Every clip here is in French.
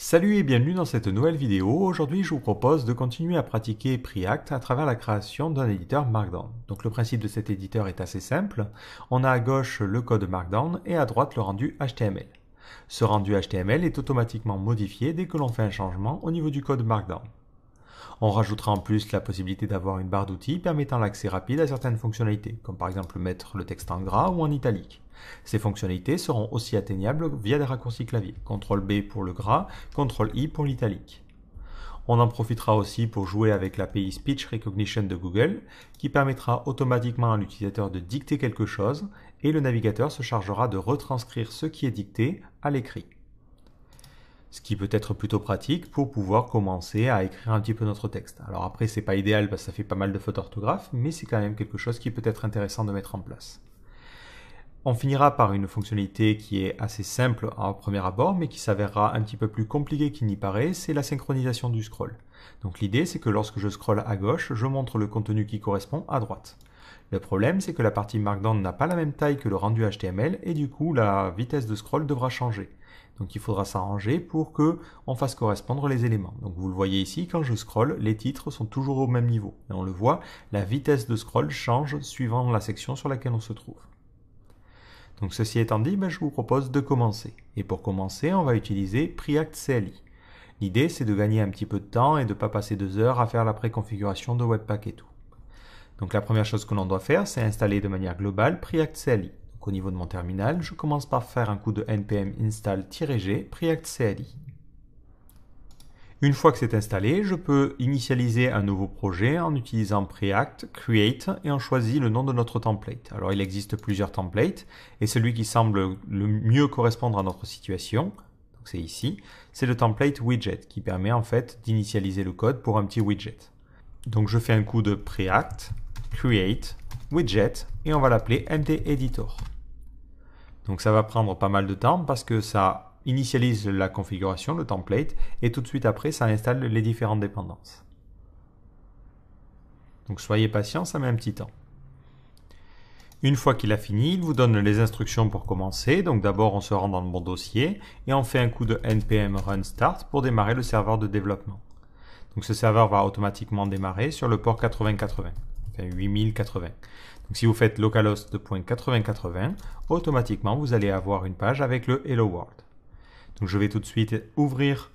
Salut et bienvenue dans cette nouvelle vidéo. Aujourd'hui, je vous propose de continuer à pratiquer Preact à travers la création d'un éditeur Markdown. Donc le principe de cet éditeur est assez simple. On a à gauche le code Markdown et à droite le rendu HTML. Ce rendu HTML est automatiquement modifié dès que l'on fait un changement au niveau du code Markdown. On rajoutera en plus la possibilité d'avoir une barre d'outils permettant l'accès rapide à certaines fonctionnalités, comme par exemple mettre le texte en gras ou en italique. Ces fonctionnalités seront aussi atteignables via des raccourcis clavier, CTRL-B pour le gras, CTRL-I pour l'italique. On en profitera aussi pour jouer avec l'API Speech Recognition de Google, qui permettra automatiquement à l'utilisateur de dicter quelque chose, et le navigateur se chargera de retranscrire ce qui est dicté à l'écrit. Ce qui peut être plutôt pratique pour pouvoir commencer à écrire un petit peu notre texte. Alors après, c'est pas idéal parce que ça fait pas mal de fautes d'orthographe, mais c'est quand même quelque chose qui peut être intéressant de mettre en place. On finira par une fonctionnalité qui est assez simple à premier abord, mais qui s'avérera un petit peu plus compliquée qu'il n'y paraît, c'est la synchronisation du scroll. Donc l'idée, c'est que lorsque je scrolle à gauche, je montre le contenu qui correspond à droite. Le problème, c'est que la partie Markdown n'a pas la même taille que le rendu HTML, et du coup, la vitesse de scroll devra changer. Donc il faudra s'arranger pour que on fasse correspondre les éléments. Donc vous le voyez ici, quand je scrolle, les titres sont toujours au même niveau. Et on le voit, la vitesse de scroll change suivant la section sur laquelle on se trouve. Donc ceci étant dit, je vous propose de commencer. Et pour commencer, on va utiliser Preact CLI. L'idée, c'est de gagner un petit peu de temps et de ne pas passer 2 heures à faire la préconfiguration de Webpack et tout. Donc la première chose que l'on doit faire, c'est installer de manière globale Preact CLI. Donc au niveau de mon terminal, je commence par faire un coup de npm install-g Preact CLI. Une fois que c'est installé, je peux initialiser un nouveau projet en utilisant Preact, Create et on choisit le nom de notre template. Alors il existe plusieurs templates et celui qui semble le mieux correspondre à notre situation, donc c'est ici, c'est le template widget qui permet en fait d'initialiser le code pour un petit widget. Donc je fais un coup de Preact, Create, Widget et on va l'appeler MD-Editor. Donc ça va prendre pas mal de temps parce que ça initialise la configuration, le template, et tout de suite après, ça installe les différentes dépendances. Donc soyez patient, ça met un petit temps. Une fois qu'il a fini, il vous donne les instructions pour commencer. Donc d'abord, on se rend dans le bon dossier et on fait un coup de npm run start pour démarrer le serveur de développement. Donc ce serveur va automatiquement démarrer sur le port 8080, enfin 8080. Donc si vous faites localhost de .8080, automatiquement vous allez avoir une page avec le Hello World. Donc je vais tout de suite ouvrir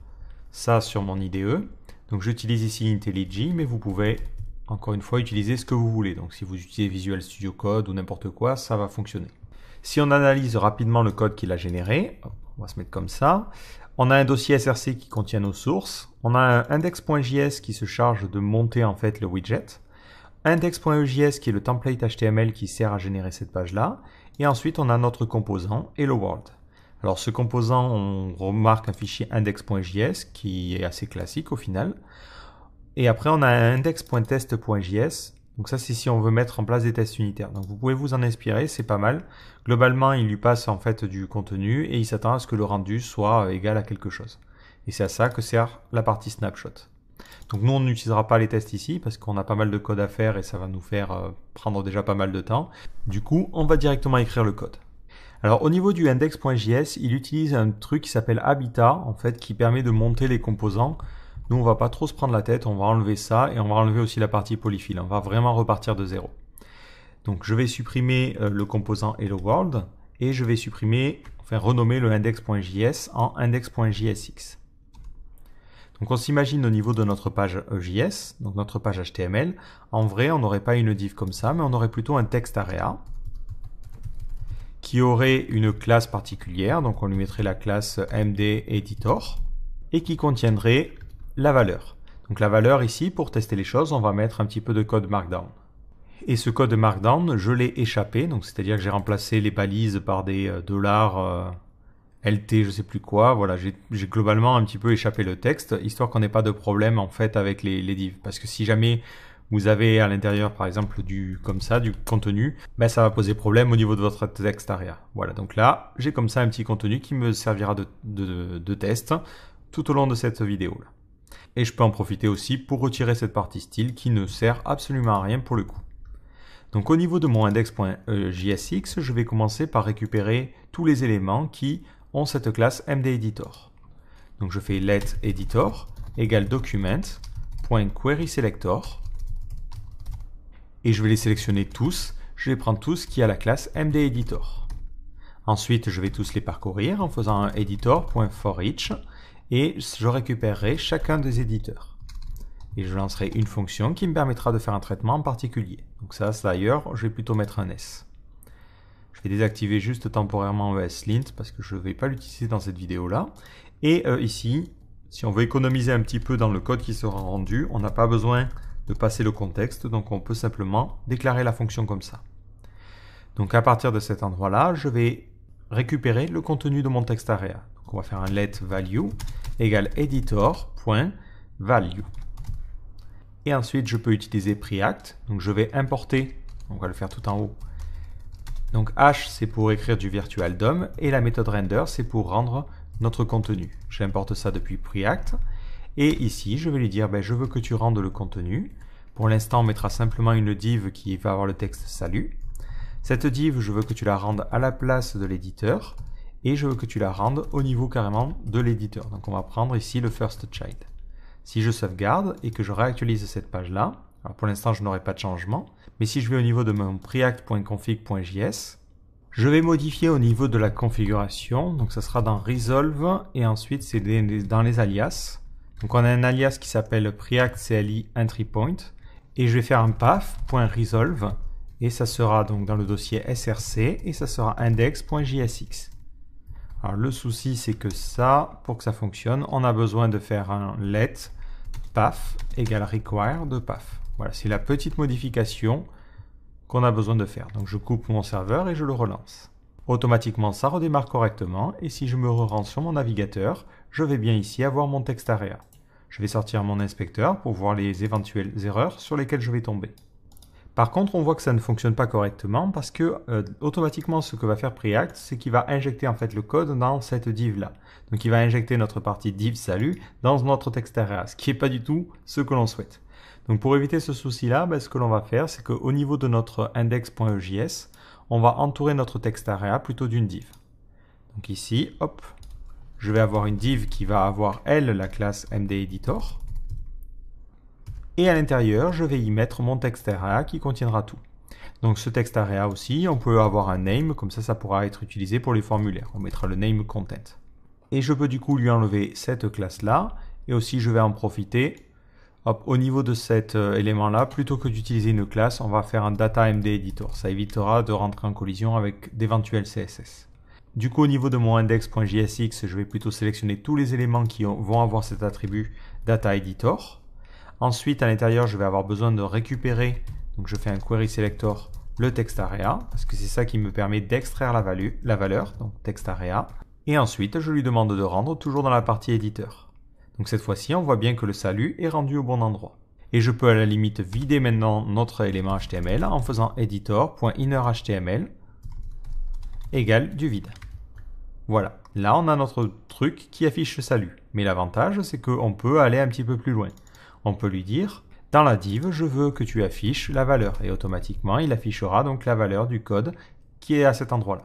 ça sur mon IDE. Donc j'utilise ici IntelliJ, mais vous pouvez encore une fois utiliser ce que vous voulez. Donc si vous utilisez Visual Studio Code ou n'importe quoi, ça va fonctionner. Si on analyse rapidement le code qu'il a généré, on va se mettre comme ça. On a un dossier SRC qui contient nos sources. On a un index.js qui se charge de monter en fait le widget. Index.js qui est le template HTML qui sert à générer cette page-là. Et ensuite, on a notre composant Hello World. Alors ce composant, on remarque un fichier index.js qui est assez classique au final. Et après, on a un index.test.js. Donc ça, c'est si on veut mettre en place des tests unitaires. Donc vous pouvez vous en inspirer, c'est pas mal. Globalement, il lui passe en fait du contenu et il s'attend à ce que le rendu soit égal à quelque chose. Et c'est à ça que sert la partie snapshot. Donc nous, on n'utilisera pas les tests ici parce qu'on a pas mal de code à faire et ça va nous faire prendre déjà pas mal de temps. Du coup, on va directement écrire le code. Alors au niveau du index.js, il utilise un truc qui s'appelle Habitat, en fait, qui permet de monter les composants. Nous, on va pas trop se prendre la tête, on va enlever ça et on va enlever aussi la partie polyfill. On va vraiment repartir de zéro. Donc je vais supprimer le composant Hello World et je vais supprimer, enfin renommer le index.js en index.jsx. Donc on s'imagine au niveau de notre page JS, donc notre page HTML. En vrai, on n'aurait pas une div comme ça, mais on aurait plutôt un text area qui aurait une classe particulière, donc on lui mettrait la classe MD-Editor, et qui contiendrait la valeur. Donc la valeur ici, pour tester les choses, on va mettre un petit peu de code Markdown. Et ce code Markdown, je l'ai échappé, donc c'est-à-dire que j'ai remplacé les balises par des dollars LT, je sais plus quoi. Voilà, j'ai globalement un petit peu échappé le texte, histoire qu'on n'ait pas de problème en fait avec les divs. Parce que si jamais vous avez à l'intérieur par exemple du contenu, ça va poser problème au niveau de votre texte area. Voilà, donc là, j'ai comme ça un petit contenu qui me servira de test tout au long de cette vidéo là. Et je peux en profiter aussi pour retirer cette partie style qui ne sert absolument à rien pour le coup. Donc au niveau de mon index.jsx, je vais commencer par récupérer tous les éléments qui ont cette classe MD-Editor. Donc je fais let editor égale document.querySelector et je vais les sélectionner tous. Je les prends tous qui a la classe mdEditor. Ensuite, je vais tous les parcourir en faisant un editor.forEach et je récupérerai chacun des éditeurs. Et je lancerai une fonction qui me permettra de faire un traitement en particulier. Donc ça d'ailleurs, je vais plutôt mettre un S. Je vais désactiver juste temporairement ESLint parce que je ne vais pas l'utiliser dans cette vidéo-là. Et ici, si on veut économiser un petit peu dans le code qui sera rendu, on n'a pas besoin de passer le contexte, donc on peut simplement déclarer la fonction comme ça. Donc à partir de cet endroit-là, je vais récupérer le contenu de mon text area. Donc on va faire un let value égale editor.value. Et ensuite, je peux utiliser preact. Donc je vais importer, on va le faire tout en haut. Donc h, c'est pour écrire du virtual DOM et la méthode render, c'est pour rendre notre contenu. J'importe ça depuis preact. Et ici, je vais lui dire, je veux que tu rendes le contenu. Pour l'instant, on mettra simplement une div qui va avoir le texte salut. Cette div, je veux que tu la rendes à la place de l'éditeur. Et je veux que tu la rendes au niveau carrément de l'éditeur. Donc on va prendre ici le first child. Si je sauvegarde et que je réactualise cette page-là, alors pour l'instant je n'aurai pas de changement, mais si je vais au niveau de mon preact.config.js, je vais modifier au niveau de la configuration, donc ça sera dans resolve et ensuite c'est dans les alias. Donc on a un alias qui s'appelle preact.cli entry point et je vais faire un path.resolve et ça sera donc dans le dossier src et ça sera index.jsx. Alors le souci c'est que ça, pour que ça fonctionne, on a besoin de faire un let path égale require de path. Voilà, c'est la petite modification qu'on a besoin de faire. Donc je coupe mon serveur et je le relance. Automatiquement ça redémarre correctement et si je me rends sur mon navigateur, je vais bien ici avoir mon text area. Je vais sortir mon inspecteur pour voir les éventuelles erreurs sur lesquelles je vais tomber. Par contre, on voit que ça ne fonctionne pas correctement parce que automatiquement, ce que va faire Preact, c'est qu'il va injecter en fait le code dans cette div-là. Donc, il va injecter notre partie div salut dans notre text area, ce qui n'est pas du tout ce que l'on souhaite. Donc, pour éviter ce souci-là, ce que l'on va faire, c'est qu'au niveau de notre index.js, on va entourer notre text area plutôt d'une div. Donc ici, hop, je vais avoir une div qui va avoir, elle, la classe mdEditor. Et à l'intérieur, je vais y mettre mon text area qui contiendra tout. Donc ce text area aussi, on peut avoir un name, comme ça pourra être utilisé pour les formulaires. On mettra le name content. Et je peux du coup lui enlever cette classe-là. Et aussi, je vais en profiter. Hop, au niveau de cet élément-là, plutôt que d'utiliser une classe, on va faire un data mdEditor. Ça évitera de rentrer en collision avec d'éventuels CSS. Du coup, au niveau de mon index.jsx, je vais plutôt sélectionner tous les éléments qui vont avoir cet attribut data editor. Ensuite, à l'intérieur, je vais avoir besoin de récupérer, donc je fais un query selector, le text area, parce que c'est ça qui me permet d'extraire la valeur, donc text area. Et ensuite, je lui demande de rendre toujours dans la partie éditeur. Donc cette fois-ci, on voit bien que le salut est rendu au bon endroit. Et je peux à la limite vider maintenant notre élément HTML en faisant editor.innerHTML égale du vide. Voilà, là on a notre truc qui affiche le salut. Mais l'avantage, c'est qu'on peut aller un petit peu plus loin. On peut lui dire, dans la div, je veux que tu affiches la valeur. Et automatiquement, il affichera donc la valeur du code qui est à cet endroit-là.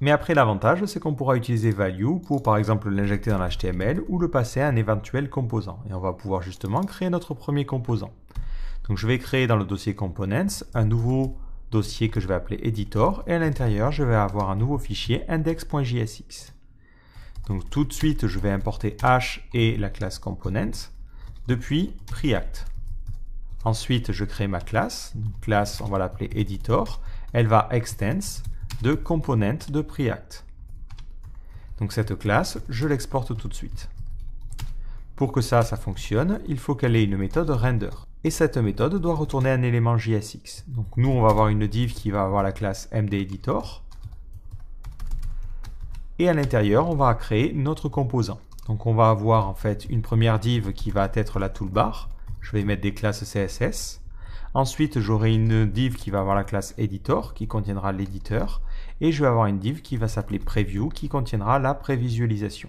Mais après, l'avantage, c'est qu'on pourra utiliser value pour, par exemple, l'injecter dans l'HTML ou le passer à un éventuel composant. Et on va pouvoir justement créer notre premier composant. Donc, je vais créer dans le dossier components un nouveau dossier que je vais appeler editor. Et à l'intérieur, je vais avoir un nouveau fichier index.jsx. Donc, tout de suite, je vais importer h et la classe components depuis Preact. Ensuite, je crée ma classe. Une classe, on va l'appeler editor. Elle va extends de component de Preact. Donc cette classe, je l'exporte tout de suite. Pour que ça fonctionne, il faut qu'elle ait une méthode render. Et cette méthode doit retourner un élément JSX. Donc nous, on va avoir une div qui va avoir la classe mdEditor. Et à l'intérieur, on va créer notre composant. Donc on va avoir en fait une première div qui va être la toolbar. Je vais mettre des classes CSS. Ensuite, j'aurai une div qui va avoir la classe editor qui contiendra l'éditeur. Et je vais avoir une div qui va s'appeler preview qui contiendra la prévisualisation.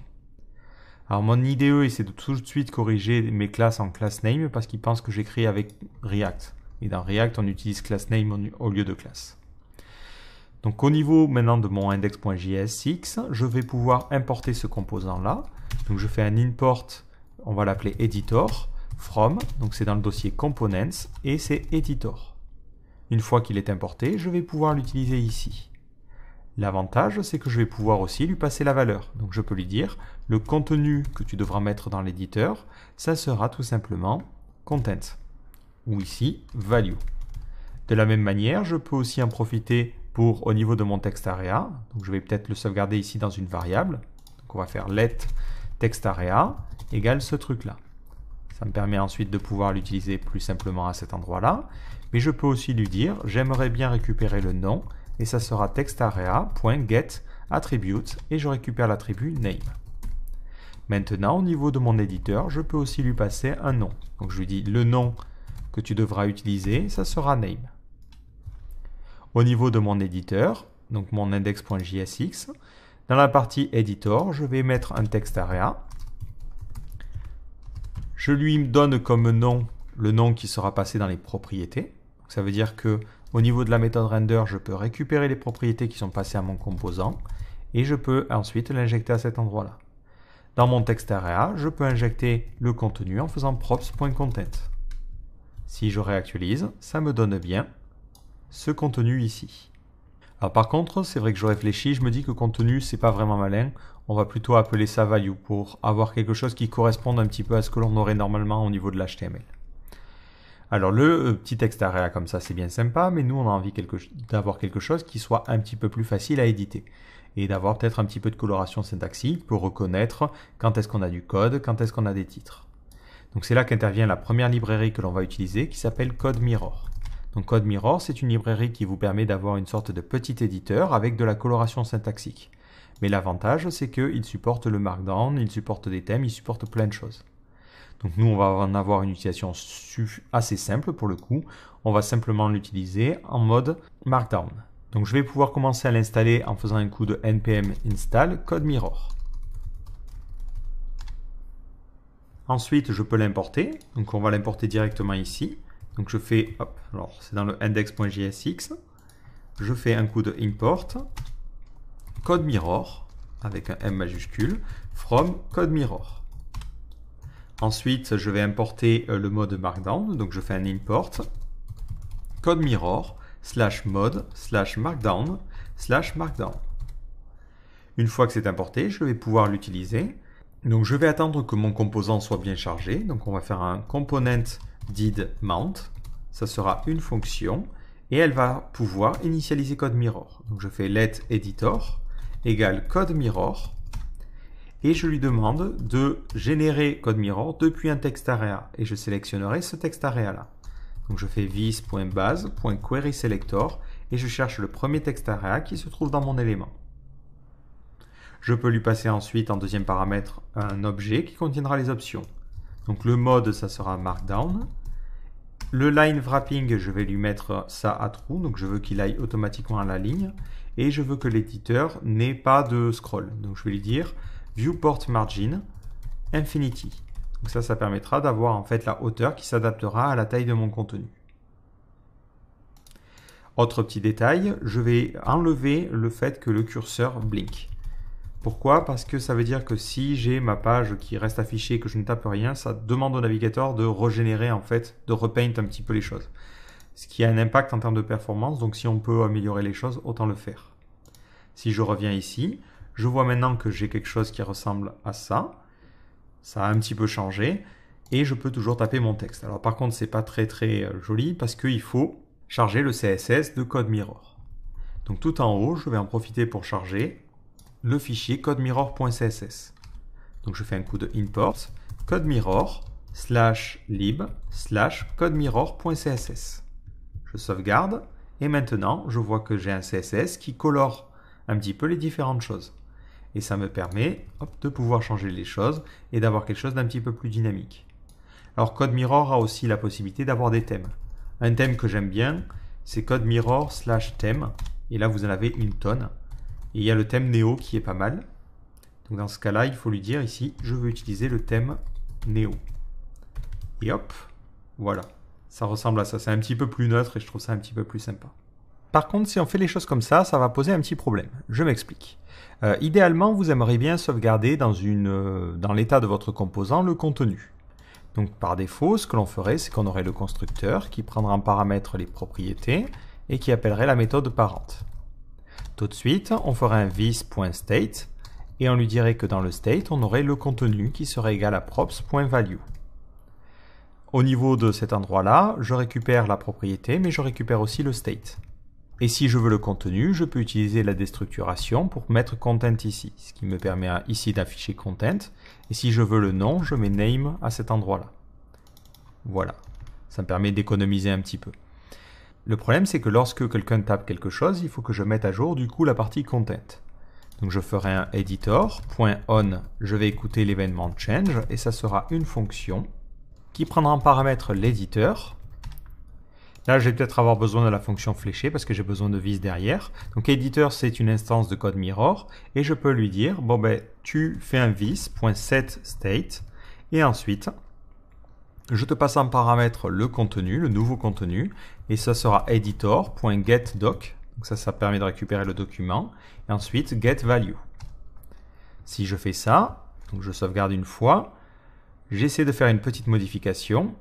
Alors mon IDE essaie de tout de suite corriger mes classes en class name parce qu'il pense que j'écris avec React. Et dans React, on utilise class name au lieu de classe. Donc au niveau maintenant de mon index.jsx, je vais pouvoir importer ce composant-là. Donc je fais un import, on va l'appeler editor, from, donc c'est dans le dossier components, et c'est editor. Une fois qu'il est importé, je vais pouvoir l'utiliser ici. L'avantage, c'est que je vais pouvoir aussi lui passer la valeur. Donc je peux lui dire, le contenu que tu devras mettre dans l'éditeur, ça sera tout simplement content, ou ici, value. De la même manière, je peux aussi en profiter pour, au niveau de mon text area, donc je vais peut-être le sauvegarder ici dans une variable. Donc on va faire let text area égale ce truc-là. Ça me permet ensuite de pouvoir l'utiliser plus simplement à cet endroit-là. Mais je peux aussi lui dire, j'aimerais bien récupérer le nom, et ça sera textarea.get attribute, et je récupère l'attribut name. Maintenant, au niveau de mon éditeur, je peux aussi lui passer un nom. Donc je lui dis, le nom que tu devras utiliser, ça sera name. Au niveau de mon éditeur, donc mon index.jsx, dans la partie editor, je vais mettre un text area. Je lui donne comme nom le nom qui sera passé dans les propriétés. Donc ça veut dire que au niveau de la méthode render, je peux récupérer les propriétés qui sont passées à mon composant et je peux ensuite l'injecter à cet endroit-là. Dans mon text area, je peux injecter le contenu en faisant props.content. Si je réactualise, ça me donne bien ce contenu ici. Alors par contre, c'est vrai que je réfléchis, je me dis que contenu, c'est pas vraiment malin. On va plutôt appeler ça value pour avoir quelque chose qui corresponde un petit peu à ce que l'on aurait normalement au niveau de l'HTML. Alors le petit texte area comme ça, c'est bien sympa, mais nous on a envie d'avoir quelque chose qui soit un petit peu plus facile à éditer et d'avoir peut-être un petit peu de coloration syntaxique pour reconnaître quand est-ce qu'on a du code, quand est-ce qu'on a des titres. Donc c'est là qu'intervient la première librairie que l'on va utiliser qui s'appelle CodeMirror. Donc CodeMirror, c'est une librairie qui vous permet d'avoir une sorte de petit éditeur avec de la coloration syntaxique. Mais l'avantage, c'est qu'il supporte le Markdown, il supporte des thèmes, il supporte plein de choses. Donc nous, on va en avoir une utilisation assez simple pour le coup. On va simplement l'utiliser en mode Markdown. Donc je vais pouvoir commencer à l'installer en faisant un coup de npm install CodeMirror. Ensuite, je peux l'importer. Donc on va l'importer directement ici. Donc je fais, hop, alors c'est dans le index.jsx. Je fais un coup de import CodeMirror avec un M majuscule from CodeMirror. Ensuite, je vais importer le mode Markdown. Donc je fais un import CodeMirror /mode/markdown/markdown. Une fois que c'est importé, je vais pouvoir l'utiliser. Donc je vais attendre que mon composant soit bien chargé. Donc on va faire un component did mount. Ça sera une fonction et elle va pouvoir initialiser CodeMirror. Donc je fais let editor égale CodeMirror et je lui demande de générer CodeMirror depuis un text area et je sélectionnerai ce text area là. Donc je fais this.base.querySelector et je cherche le premier text area qui se trouve dans mon élément. Je peux lui passer ensuite en deuxième paramètre un objet qui contiendra les options. Donc le mode, ça sera Markdown. Le line wrapping, je vais lui mettre ça à true, donc je veux qu'il aille automatiquement à la ligne. Et je veux que l'éditeur n'ait pas de scroll. Donc je vais lui dire viewport margin infinity. Donc ça permettra d'avoir en fait la hauteur qui s'adaptera à la taille de mon contenu. Autre petit détail, je vais enlever le fait que le curseur blink. Pourquoi? Parce que ça veut dire que si j'ai ma page qui reste affichée et que je ne tape rien, ça demande au navigateur de régénérer en fait, de repaint un petit peu les choses. Ce qui a un impact en termes de performance, donc si on peut améliorer les choses, autant le faire. Si je reviens ici, je vois maintenant que j'ai quelque chose qui ressemble à ça. Ça a un petit peu changé et je peux toujours taper mon texte. Alors par contre, c'est pas très joli parce qu'il faut charger le CSS de CodeMirror. Donc tout en haut, je vais en profiter pour charger le fichier codemirror.css. Donc je fais un coup de import codemirror /lib/codemirror.css. Je sauvegarde et maintenant je vois que j'ai un CSS qui colore un petit peu les différentes choses. Et ça me permet de pouvoir changer les choses et d'avoir quelque chose d'un petit peu plus dynamique. Alors CodeMirror a aussi la possibilité d'avoir des thèmes. Un thème que j'aime bien, c'est codemirror/thème. Et là vous en avez une tonne. Et il y a le thème Neo qui est pas mal. Donc dans ce cas-là, il faut lui dire ici, je veux utiliser le thème Neo. Et hop, voilà. Ça ressemble à ça. C'est un petit peu plus neutre et je trouve ça un petit peu plus sympa. Par contre, si on fait les choses comme ça va poser un petit problème. Je m'explique. Idéalement, vous aimeriez bien sauvegarder dans l'état de votre composant le contenu. Donc par défaut, ce que l'on ferait, c'est qu'on aurait le constructeur qui prendra en paramètre les propriétés et qui appellerait la méthode parente. Tout de suite, on ferait un this.state et on lui dirait que dans le state, on aurait le contenu qui serait égal à props.value. Au niveau de cet endroit-là, je récupère la propriété, mais je récupère aussi le state. Et si je veux le contenu, je peux utiliser la déstructuration pour mettre content ici, ce qui me permet ici d'afficher content. Et si je veux le nom, je mets name à cet endroit-là. Voilà, ça me permet d'économiser un petit peu. Le problème, c'est que lorsque quelqu'un tape quelque chose, il faut que je mette à jour du coup la partie content. Donc je ferai un editor.on, je vais écouter l'événement change, et ça sera une fonction qui prendra en paramètre l'éditeur. Là, je vais peut-être avoir besoin de la fonction fléchée parce que j'ai besoin de vis derrière. Donc, editor, c'est une instance de code mirror. Et je peux lui dire, bon ben, tu fais un vis.setState. Et ensuite, je te passe en paramètre le contenu, le nouveau contenu. Et ça sera editor.getDoc. Donc ça permet de récupérer le document. Et ensuite, getValue. Si je fais ça, donc je sauvegarde une fois. J'essaie de faire une petite modification.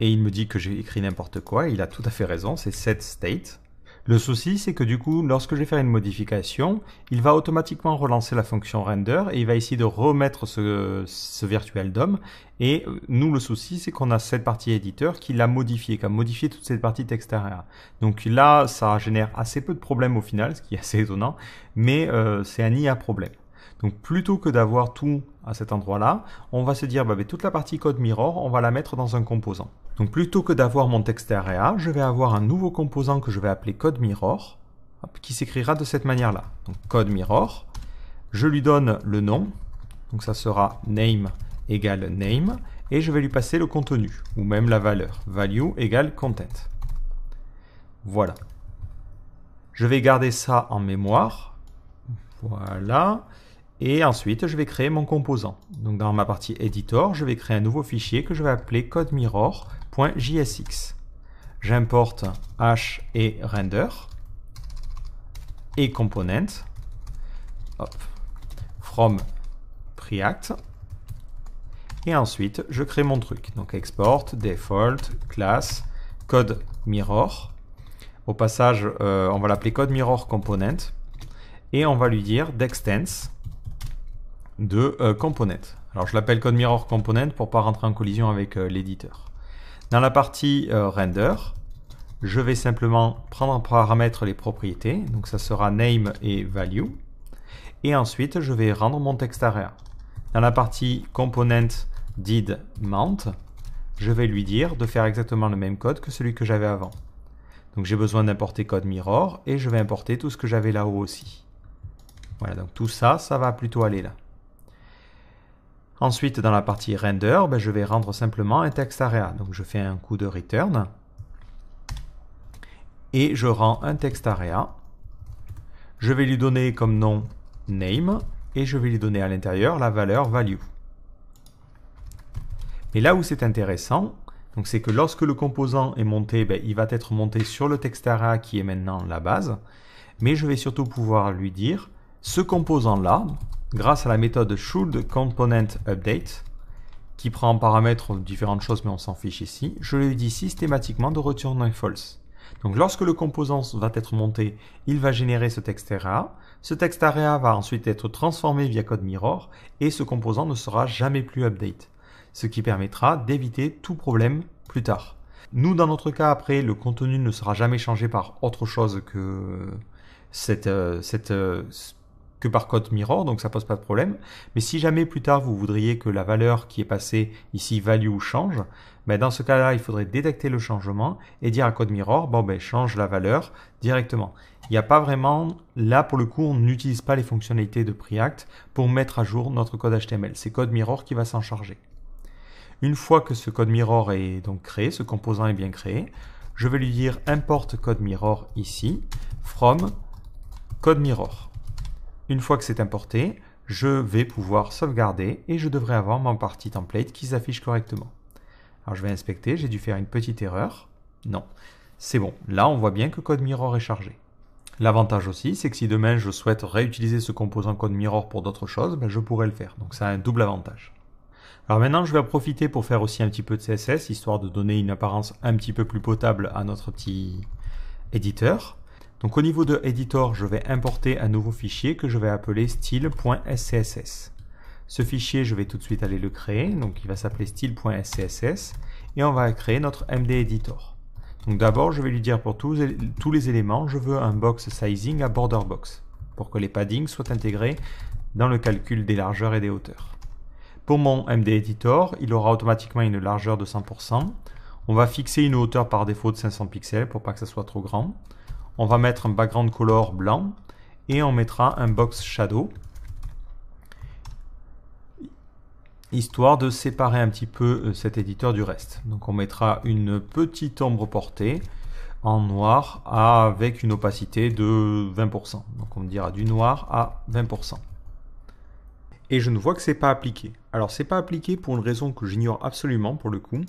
Et il me dit que j'ai écrit n'importe quoi, et il a tout à fait raison, c'est setState. Le souci, c'est que du coup, lorsque je vais faire une modification, il va automatiquement relancer la fonction render, et il va essayer de remettre ce virtual DOM. Et nous, le souci, c'est qu'on a cette partie éditeur qui l'a modifié, qui a modifié toute cette partie textarea. Donc là, ça génère assez peu de problèmes au final, ce qui est assez étonnant, mais c'est un IA problème. Donc plutôt que d'avoir tout à cet endroit-là, on va se dire bah, toute la partie code mirror, on va la mettre dans un composant. Donc plutôt que d'avoir mon textarea, je vais avoir un nouveau composant que je vais appeler code mirror, qui s'écrira de cette manière-là. Donc code mirror, je lui donne le nom, donc ça sera name égale name, et je vais lui passer le contenu, ou même la valeur, value égale content. Voilà. Je vais garder ça en mémoire. Voilà. Et ensuite, je vais créer mon composant. Donc dans ma partie editor, je vais créer un nouveau fichier que je vais appeler codemirror.jsx. J'importe h et render et component from Preact. Et ensuite, je crée mon truc. Donc export, default, class, code mirror. Au passage, on va l'appeler code mirror component. Et on va lui dire d'extends de component. Alors je l'appelle code mirror component pour ne pas rentrer en collision avec l'éditeur. Dans la partie render, je vais simplement prendre en paramètre les propriétés. Donc ça sera name et value. Et ensuite, je vais rendre mon textarea. Dans la partie component did mount, je vais lui dire de faire exactement le même code que celui que j'avais avant. Donc j'ai besoin d'importer code mirror et je vais importer tout ce que j'avais là-haut aussi. Voilà, donc tout ça, ça va plutôt aller là. Ensuite, dans la partie render, je vais rendre simplement un textarea. Donc je fais un coup de return et je rends un textarea. Je vais lui donner comme nom name et je vais lui donner à l'intérieur la valeur value. Et là où c'est intéressant, c'est que lorsque le composant est monté, il va être monté sur le textarea qui est maintenant la base. Mais je vais surtout pouvoir lui dire ce composant-là, grâce à la méthode shouldComponentUpdate, qui prend en paramètre différentes choses, mais on s'en fiche ici, je lui dis systématiquement de retourner false. Donc lorsque le composant va être monté, il va générer ce textarea. Ce textarea va ensuite être transformé via code mirror et ce composant ne sera jamais plus update. Ce qui permettra d'éviter tout problème plus tard. Nous, dans notre cas, après, le contenu ne sera jamais changé par autre chose que par code mirror, donc ça pose pas de problème. Mais si jamais plus tard vous voudriez que la valeur qui est passée ici value change, dans ce cas-là, il faudrait détecter le changement et dire à code mirror, change la valeur directement. Il n'y a pas vraiment, là pour le coup, on n'utilise pas les fonctionnalités de Preact pour mettre à jour notre code HTML. C'est code mirror qui va s'en charger. Une fois que ce code mirror est donc créé, ce composant est bien créé, je vais lui dire import code mirror ici, from code mirror. Une fois que c'est importé, je vais pouvoir sauvegarder et je devrais avoir mon partie template qui s'affiche correctement. Alors je vais inspecter, j'ai dû faire une petite erreur. Non, C'est bon, là on voit bien que CodeMirror est chargé. L'avantage aussi, c'est que si demain je souhaite réutiliser ce composant CodeMirror pour d'autres choses, je pourrais le faire. Donc ça a un double avantage. Alors maintenant, je vais en profiter pour faire aussi un petit peu de CSS, histoire de donner une apparence un petit peu plus potable à notre petit éditeur. Donc au niveau de Editor, je vais importer un nouveau fichier que je vais appeler style.scss. Ce fichier, je vais tout de suite aller le créer, donc il va s'appeler style.scss, et on va créer notre MD Editor. Donc d'abord, je vais lui dire pour tous les éléments, je veux un box sizing à border box, pour que les paddings soient intégrés dans le calcul des largeurs et des hauteurs. Pour mon MD Editor, il aura automatiquement une largeur de 100%. On va fixer une hauteur par défaut de 500 pixels pour pas que ça soit trop grand. On va mettre un background color blanc et on mettra un box shadow, histoire de séparer un petit peu cet éditeur du reste. Donc on mettra une petite ombre portée en noir avec une opacité de 20%. Donc on dira du noir à 20%. Et je ne vois que c'est pas appliqué. Alors c'est pas appliqué pour une raison que j'ignore absolument pour le coup.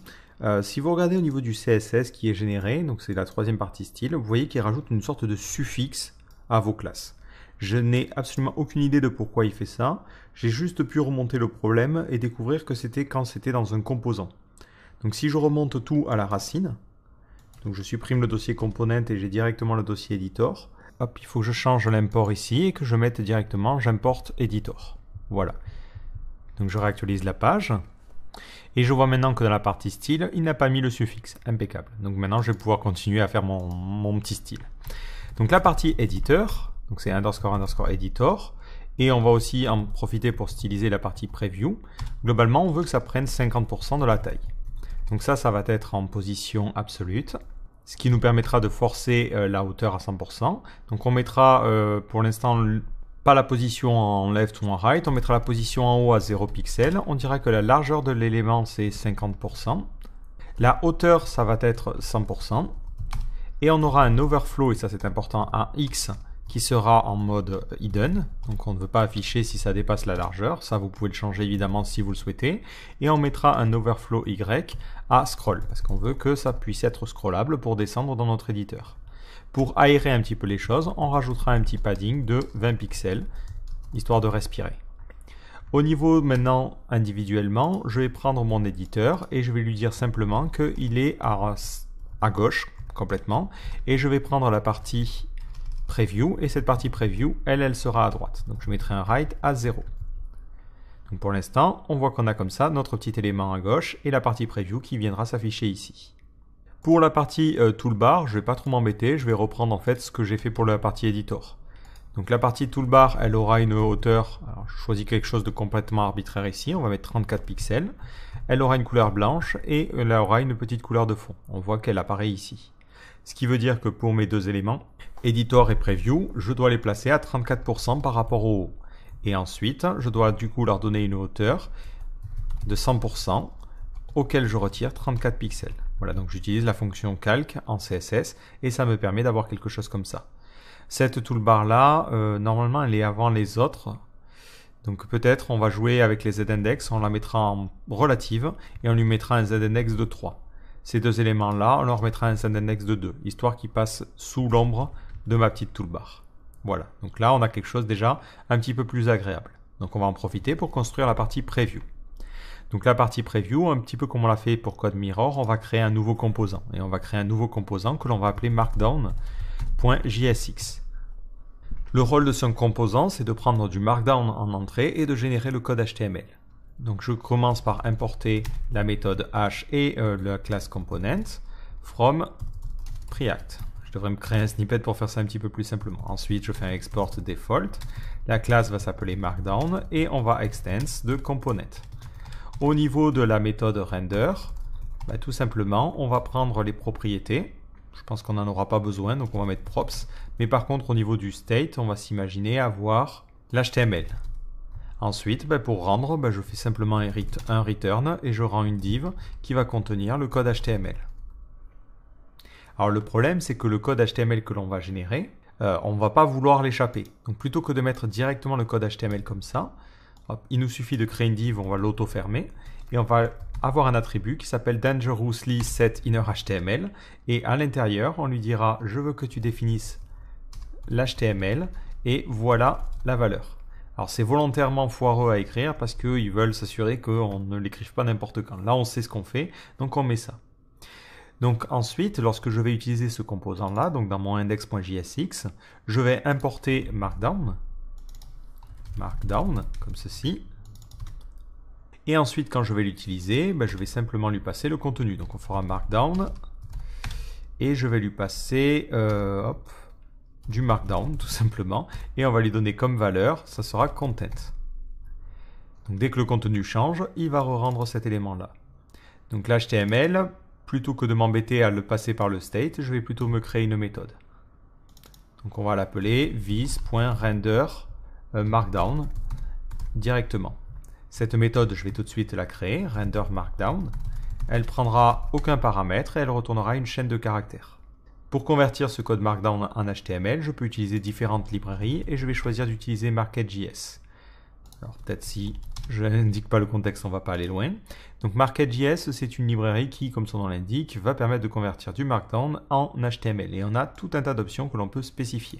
Si vous regardez au niveau du CSS qui est généré, donc c'est la troisième partie style, vous voyez qu'il rajoute une sorte de suffixe à vos classes. Je n'ai absolument aucune idée de pourquoi il fait ça. J'ai juste pu remonter le problème et découvrir que c'était quand c'était dans un composant. Donc si je remonte tout à la racine, donc je supprime le dossier component et j'ai directement le dossier editor, hop, il faut que je change l'import ici et que je mette directement j'importe editor. Voilà. Donc je réactualise la page. Et je vois maintenant que dans la partie style, il n'a pas mis le suffixe. Impeccable. Donc maintenant, je vais pouvoir continuer à faire mon petit style. Donc la partie éditeur, donc c'est underscore editor. Et on va aussi en profiter pour styliser la partie preview. Globalement, on veut que ça prenne 50% de la taille. Donc ça va être en position absolue. Ce qui nous permettra de forcer la hauteur à 100%. Donc on mettra pour l'instant pas la position en left ou en right, on mettra la position en haut à 0 pixel. On dira que la largeur de l'élément c'est 50%. La hauteur ça va être 100%. Et on aura un overflow, et ça c'est important, à X qui sera en mode hidden. Donc on ne veut pas afficher si ça dépasse la largeur. Ça vous pouvez le changer évidemment si vous le souhaitez. Et on mettra un overflow Y à scroll, parce qu'on veut que ça puisse être scrollable pour descendre dans notre éditeur. Pour aérer un petit peu les choses, on rajoutera un petit padding de 20 pixels, histoire de respirer. Au niveau maintenant individuellement, je vais prendre mon éditeur et je vais lui dire simplement qu'il est à gauche complètement. Et je vais prendre la partie preview et cette partie preview, elle sera à droite. Donc je mettrai un right à 0. Donc pour l'instant, on voit qu'on a comme ça notre petit élément à gauche et la partie preview qui viendra s'afficher ici. Pour la partie toolbar, je ne vais pas trop m'embêter, je vais reprendre en fait ce que j'ai fait pour la partie editor. Donc la partie toolbar, elle aura une hauteur, alors je choisis quelque chose de complètement arbitraire ici, on va mettre 34 pixels. Elle aura une couleur blanche et elle aura une petite couleur de fond. On voit qu'elle apparaît ici. Ce qui veut dire que pour mes deux éléments, editor et preview, je dois les placer à 34% par rapport au haut. Et ensuite, je dois du coup leur donner une hauteur de 100% auquel je retire 34 pixels. Voilà, donc j'utilise la fonction calque en CSS et ça me permet d'avoir quelque chose comme ça. Cette toolbar là, normalement elle est avant les autres. Donc peut-être on va jouer avec les z-index, on la mettra en relative et on lui mettra un z-index de 3. Ces deux éléments là, on leur mettra un z-index de 2, histoire qu'ils passent sous l'ombre de ma petite toolbar. Voilà, donc là on a quelque chose déjà un petit peu plus agréable. Donc on va en profiter pour construire la partie preview. Donc la partie preview, un petit peu comme on l'a fait pour CodeMirror, on va créer un nouveau composant. Et on va créer un nouveau composant que l'on va appeler markdown.jsx. Le rôle de ce composant, c'est de prendre du markdown en entrée et de générer le code HTML. Donc je commence par importer la méthode hash et la classe component from Preact. Je devrais me créer un snippet pour faire ça un petit peu plus simplement. Ensuite, je fais un export default. La classe va s'appeler markdown et on va extends de component. Au niveau de la méthode render, tout simplement, on va prendre les propriétés. Je pense qu'on n'en aura pas besoin, donc on va mettre props. Mais par contre, au niveau du state, on va s'imaginer avoir l'HTML. Ensuite, pour rendre, je fais simplement un return et je rends une div qui va contenir le code HTML. Alors le problème, c'est que le code HTML que l'on va générer, on ne va pas vouloir l'échapper. Donc plutôt que de mettre directement le code HTML comme ça, hop, il nous suffit de créer une div, on va l'auto-fermer et on va avoir un attribut qui s'appelle dangerously set inner HTML et à l'intérieur on lui dira je veux que tu définisses l'HTML et voilà la valeur. Alors c'est volontairement foireux à écrire parce qu'ils veulent s'assurer qu'on ne l'écrive pas n'importe quand. Là on sait ce qu'on fait, donc on met ça. Donc ensuite, lorsque je vais utiliser ce composant-là, donc dans mon index.jsx, je vais importer Markdown, comme ceci. Et ensuite, quand je vais l'utiliser, je vais simplement lui passer le contenu. Donc on fera Markdown, et je vais lui passer du Markdown, tout simplement. Et on va lui donner comme valeur, ça sera Content. Donc dès que le contenu change, il va re-rendre cet élément-là. Donc l'HTML, plutôt que de m'embêter à le passer par le state, je vais plutôt me créer une méthode. Donc on va l'appeler vis.render markdown directement. Cette méthode, je vais tout de suite la créer, render markdown. Elle prendra aucun paramètre et elle retournera une chaîne de caractères. Pour convertir ce code markdown en HTML, je peux utiliser différentes librairies et je vais choisir d'utiliser Market.js. Alors peut-être si je n'indique pas le contexte, on ne va pas aller loin. Donc Market.js, c'est une librairie qui, comme son nom l'indique, va permettre de convertir du Markdown en HTML. Et on a tout un tas d'options que l'on peut spécifier.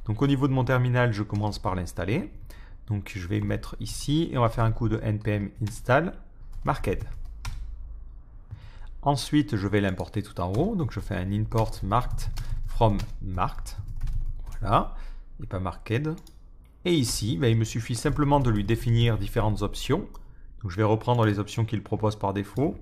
Donc au niveau de mon terminal, je commence par l'installer. Donc je vais mettre ici et on va faire un coup de npm install marked. Ensuite, je vais l'importer tout en haut. Donc je fais un import marked from marked. Voilà, et pas marked. Et ici, il me suffit simplement de lui définir différentes options. Donc je vais reprendre les options qu'il propose par défaut.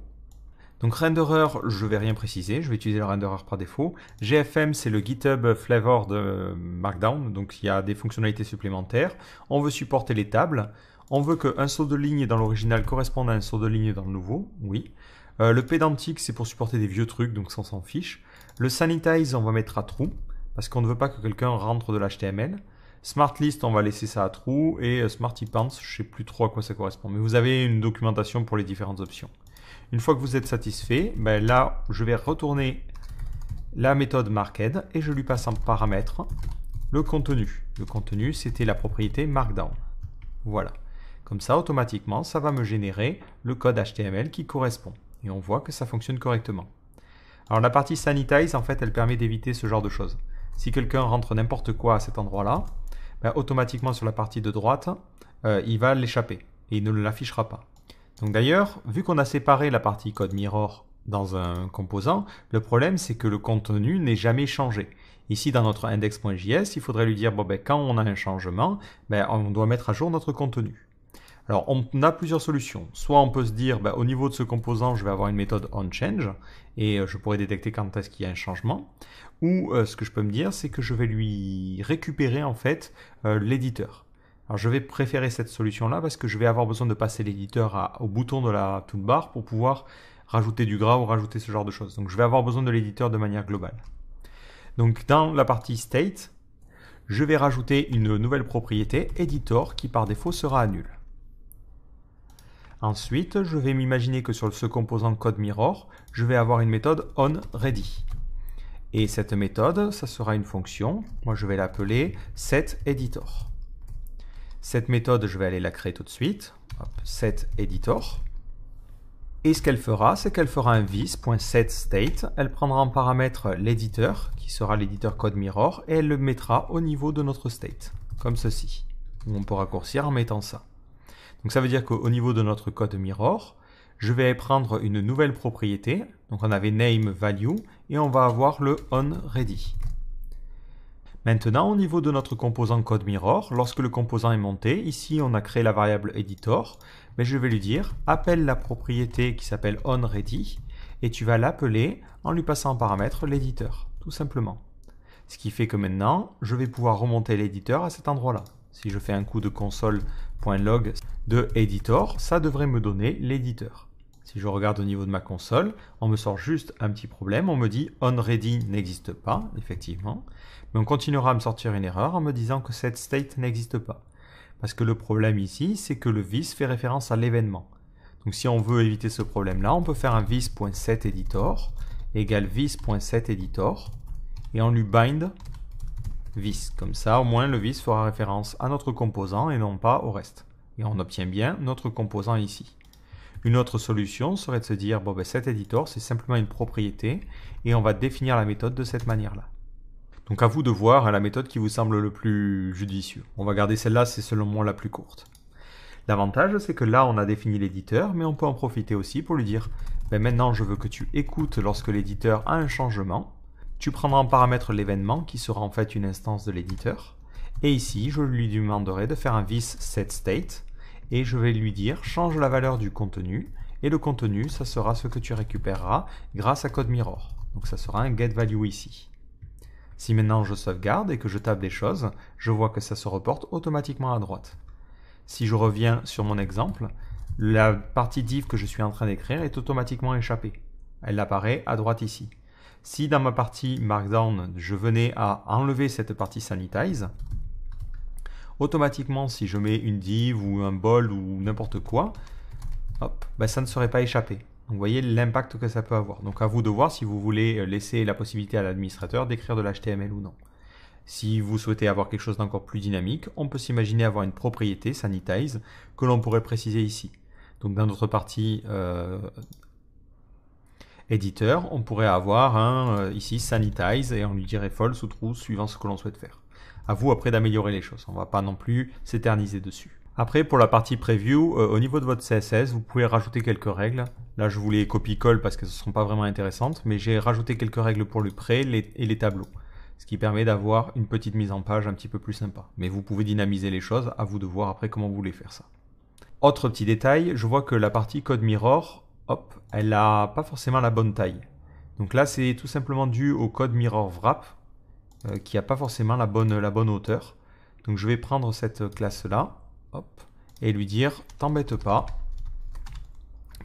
Donc renderer, je ne vais rien préciser, je vais utiliser le renderer par défaut. GFM, c'est le GitHub Flavor de Markdown, donc il y a des fonctionnalités supplémentaires. On veut supporter les tables. On veut qu'un saut de ligne dans l'original corresponde à un saut de ligne dans le nouveau, oui. Le pédantique, c'est pour supporter des vieux trucs, donc ça on s'en fiche. Le sanitize, on va mettre à true, parce qu'on ne veut pas que quelqu'un rentre de l'HTML. Smart List, on va laisser ça à true, et Smarty Pants, je ne sais plus trop à quoi ça correspond, mais vous avez une documentation pour les différentes options. Une fois que vous êtes satisfait, là, je vais retourner la méthode marked et je lui passe en paramètre le contenu. Le contenu, c'était la propriété Markdown. Voilà. Comme ça, automatiquement, ça va me générer le code HTML qui correspond. Et on voit que ça fonctionne correctement. Alors la partie sanitize, en fait, elle permet d'éviter ce genre de choses. Si quelqu'un rentre n'importe quoi à cet endroit-là, automatiquement sur la partie de droite, il va l'échapper et il ne l'affichera pas. Donc d'ailleurs, vu qu'on a séparé la partie code mirror dans un composant, le problème c'est que le contenu n'est jamais changé. Ici dans notre index.js, il faudrait lui dire quand on a un changement, on doit mettre à jour notre contenu. Alors on a plusieurs solutions. Soit on peut se dire au niveau de ce composant, je vais avoir une méthode onChange et je pourrais détecter quand est-ce qu'il y a un changement. Ou ce que je peux me dire, c'est que je vais lui récupérer en fait l'éditeur. Alors je vais préférer cette solution-là parce que je vais avoir besoin de passer l'éditeur au bouton de la toolbar pour pouvoir rajouter du gras ou rajouter ce genre de choses. Donc je vais avoir besoin de l'éditeur de manière globale. Donc dans la partie state, je vais rajouter une nouvelle propriété editor qui par défaut sera nulle. Ensuite, je vais m'imaginer que sur ce composant code mirror, je vais avoir une méthode onReady. Et cette méthode, ça sera une fonction. Moi, je vais l'appeler setEditor. Cette méthode, je vais aller la créer tout de suite. setEditor. Et ce qu'elle fera, c'est qu'elle fera un vis.setState. Elle prendra en paramètre l'éditeur, qui sera l'éditeur code mirror, et elle le mettra au niveau de notre state, comme ceci. On peut raccourcir en mettant ça. Donc ça veut dire qu'au niveau de notre code mirror, je vais prendre une nouvelle propriété. Donc on avait name value et on va avoir le onReady. Maintenant, au niveau de notre composant code mirror, lorsque le composant est monté, ici on a créé la variable editor, mais je vais lui dire appelle la propriété qui s'appelle onReady et tu vas l'appeler en lui passant en paramètre l'éditeur, tout simplement. Ce qui fait que maintenant, je vais pouvoir remonter l'éditeur à cet endroit-là. Si je fais un coup de console.log de editor, ça devrait me donner l'éditeur. Si je regarde au niveau de ma console, on me sort juste un petit problème. On me dit onReady n'existe pas, effectivement. Mais on continuera à me sortir une erreur en me disant que cette state n'existe pas. Parce que le problème ici, c'est que le vis fait référence à l'événement. Donc si on veut éviter ce problème-là, on peut faire un vis.setEditor égale vis.setEditor et on lui bind vis. Comme ça, au moins, le vis fera référence à notre composant et non pas au reste. Et on obtient bien notre composant ici. Une autre solution serait de se dire, bon, ben, cet editor, c'est simplement une propriété et on va définir la méthode de cette manière-là. Donc à vous de voir la méthode qui vous semble le plus judicieux. On va garder celle-là, c'est selon moi la plus courte. L'avantage, c'est que là, on a défini l'éditeur, mais on peut en profiter aussi pour lui dire, ben, maintenant, je veux que tu écoutes lorsque l'éditeur a un changement. Tu prendras en paramètre l'événement qui sera en fait une instance de l'éditeur. Et ici, je lui demanderai de faire un this setState et je vais lui dire change la valeur du contenu et le contenu, ça sera ce que tu récupéreras grâce à CodeMirror. Donc ça sera un getValue ici. Si maintenant je sauvegarde et que je tape des choses, je vois que ça se reporte automatiquement à droite. Si je reviens sur mon exemple, la partie div que je suis en train d'écrire est automatiquement échappée. Elle apparaît à droite ici. Si dans ma partie Markdown, je venais à enlever cette partie Sanitize, automatiquement, si je mets une div ou un bold ou n'importe quoi, hop, ben ça ne serait pas échappé. Donc vous voyez l'impact que ça peut avoir. Donc à vous de voir si vous voulez laisser la possibilité à l'administrateur d'écrire de l'HTML ou non. Si vous souhaitez avoir quelque chose d'encore plus dynamique, on peut s'imaginer avoir une propriété Sanitize que l'on pourrait préciser ici. Donc dans notre partie éditeur, on pourrait avoir un ici Sanitize et on lui dirait false ou true suivant ce que l'on souhaite faire. À vous après d'améliorer les choses, on ne va pas non plus s'éterniser dessus. Après pour la partie preview, au niveau de votre CSS, vous pouvez rajouter quelques règles. Là je vous les copie-colle parce que ce ne sont pas vraiment intéressantes, mais j'ai rajouté quelques règles pour le pré et les tableaux. Ce qui permet d'avoir une petite mise en page un petit peu plus sympa. Mais vous pouvez dynamiser les choses, à vous de voir après comment vous voulez faire ça. Autre petit détail, je vois que la partie CodeMirror, hop, elle n'a pas forcément la bonne taille. Donc là c'est tout simplement dû au CodeMirror Wrap, qui n'a pas forcément la bonne hauteur. Donc je vais prendre cette classe-là, hop, et lui dire, t'embête pas,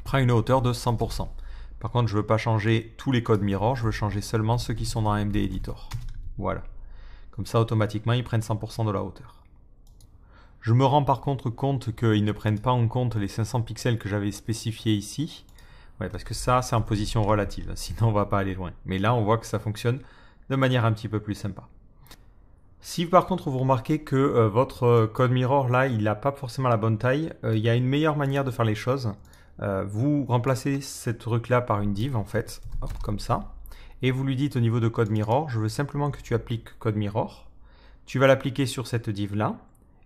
prends une hauteur de 100%. Par contre, je ne veux pas changer tous les CodeMirror, je veux changer seulement ceux qui sont dans MD Editor. Voilà. Comme ça, automatiquement, ils prennent 100% de la hauteur. Je me rends par contre compte qu'ils ne prennent pas en compte les 500 pixels que j'avais spécifiés ici. Ouais, parce que ça, c'est en position relative. Sinon, on ne va pas aller loin. Mais là, on voit que ça fonctionne de manière un petit peu plus sympa. Si par contre, vous remarquez que votre CodeMirror, là, il n'a pas forcément la bonne taille, il y a une meilleure manière de faire les choses. Vous remplacez cette truc-là par une div, en fait, hop, comme ça. Et vous lui dites au niveau de CodeMirror, je veux simplement que tu appliques CodeMirror. Tu vas l'appliquer sur cette div-là.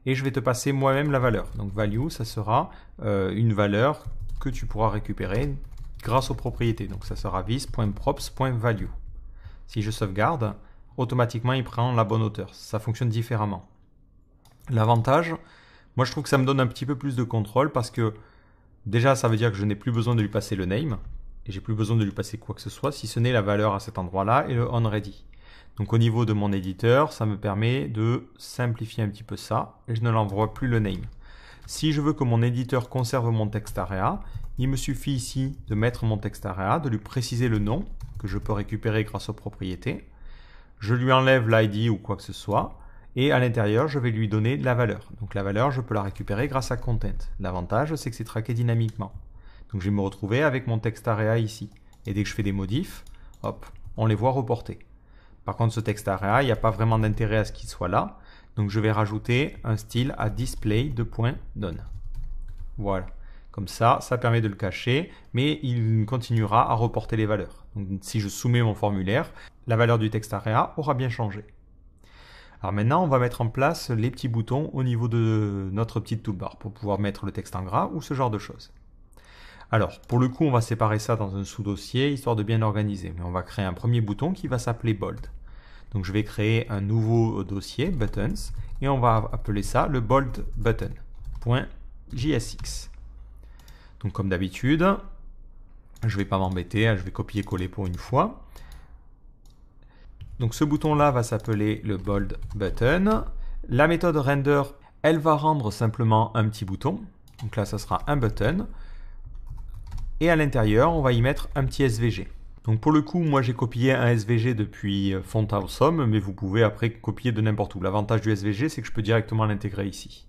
Et je vais te passer moi-même la valeur. Donc value, ça sera une valeur que tu pourras récupérer grâce aux propriétés. Donc ça sera this.props.value. Si je sauvegarde, automatiquement il prend la bonne hauteur. Ça fonctionne différemment. L'avantage, moi je trouve que ça me donne un petit peu plus de contrôle parce que déjà ça veut dire que je n'ai plus besoin de lui passer le name. Et j'ai plus besoin de lui passer quoi que ce soit, si ce n'est la valeur à cet endroit-là et le onReady. Donc au niveau de mon éditeur, ça me permet de simplifier un petit peu ça et je ne l'envoie plus le name. Si je veux que mon éditeur conserve mon text area, il me suffit ici de mettre mon text area, de lui préciser le nom que je peux récupérer grâce aux propriétés. Je lui enlève l'ID ou quoi que ce soit et à l'intérieur, je vais lui donner la valeur. Donc la valeur, je peux la récupérer grâce à content. L'avantage, c'est que c'est traqué dynamiquement. Donc je vais me retrouver avec mon text area ici. Et dès que je fais des modifs, hop, on les voit reporter. Par contre, ce text area, il n'y a pas vraiment d'intérêt à ce qu'il soit là. Donc je vais rajouter un style à display de .done. Voilà. Comme ça, ça permet de le cacher, mais il continuera à reporter les valeurs. Donc si je soumets mon formulaire, la valeur du text area aura bien changé. Alors maintenant, on va mettre en place les petits boutons au niveau de notre petite toolbar pour pouvoir mettre le texte en gras ou ce genre de choses. Alors, pour le coup, on va séparer ça dans un sous-dossier, histoire de bien organiser. Mais on va créer un premier bouton qui va s'appeler Bold. Donc, je vais créer un nouveau dossier, Buttons, et on va appeler ça le Bold Button.jsx. Donc, comme d'habitude, je ne vais pas m'embêter, je vais copier-coller pour une fois. Donc, ce bouton-là va s'appeler le Bold Button. La méthode render, elle va rendre simplement un petit bouton. Donc là, ça sera un button. Et à l'intérieur, on va y mettre un petit SVG. Donc pour le coup, moi j'ai copié un SVG depuis Font Awesome, mais vous pouvez après copier de n'importe où. L'avantage du SVG, c'est que je peux directement l'intégrer ici.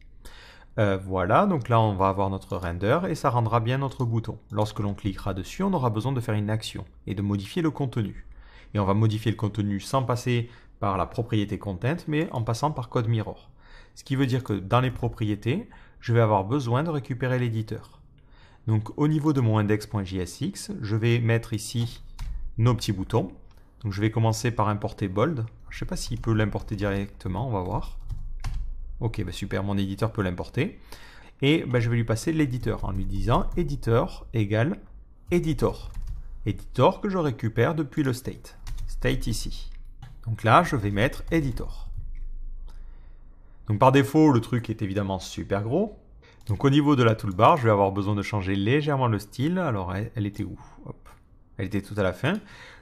Voilà, donc là on va avoir notre render et ça rendra bien notre bouton. Lorsque l'on cliquera dessus, on aura besoin de faire une action et de modifier le contenu. Et on va modifier le contenu sans passer par la propriété content, mais en passant par CodeMirror. Ce qui veut dire que dans les propriétés, je vais avoir besoin de récupérer l'éditeur. Donc au niveau de mon index.jsx, je vais mettre ici nos petits boutons. Donc je vais commencer par importer bold. Je ne sais pas s'il peut l'importer directement, on va voir. Ok, bah super, mon éditeur peut l'importer. Et bah, je vais lui passer l'éditeur en lui disant editor égale editor. Editor que je récupère depuis le state. State ici. Donc là, je vais mettre editor. Donc par défaut, le truc est évidemment super gros. Donc au niveau de la toolbar, je vais avoir besoin de changer légèrement le style. Alors elle était où? Hop. Elle était tout à la fin.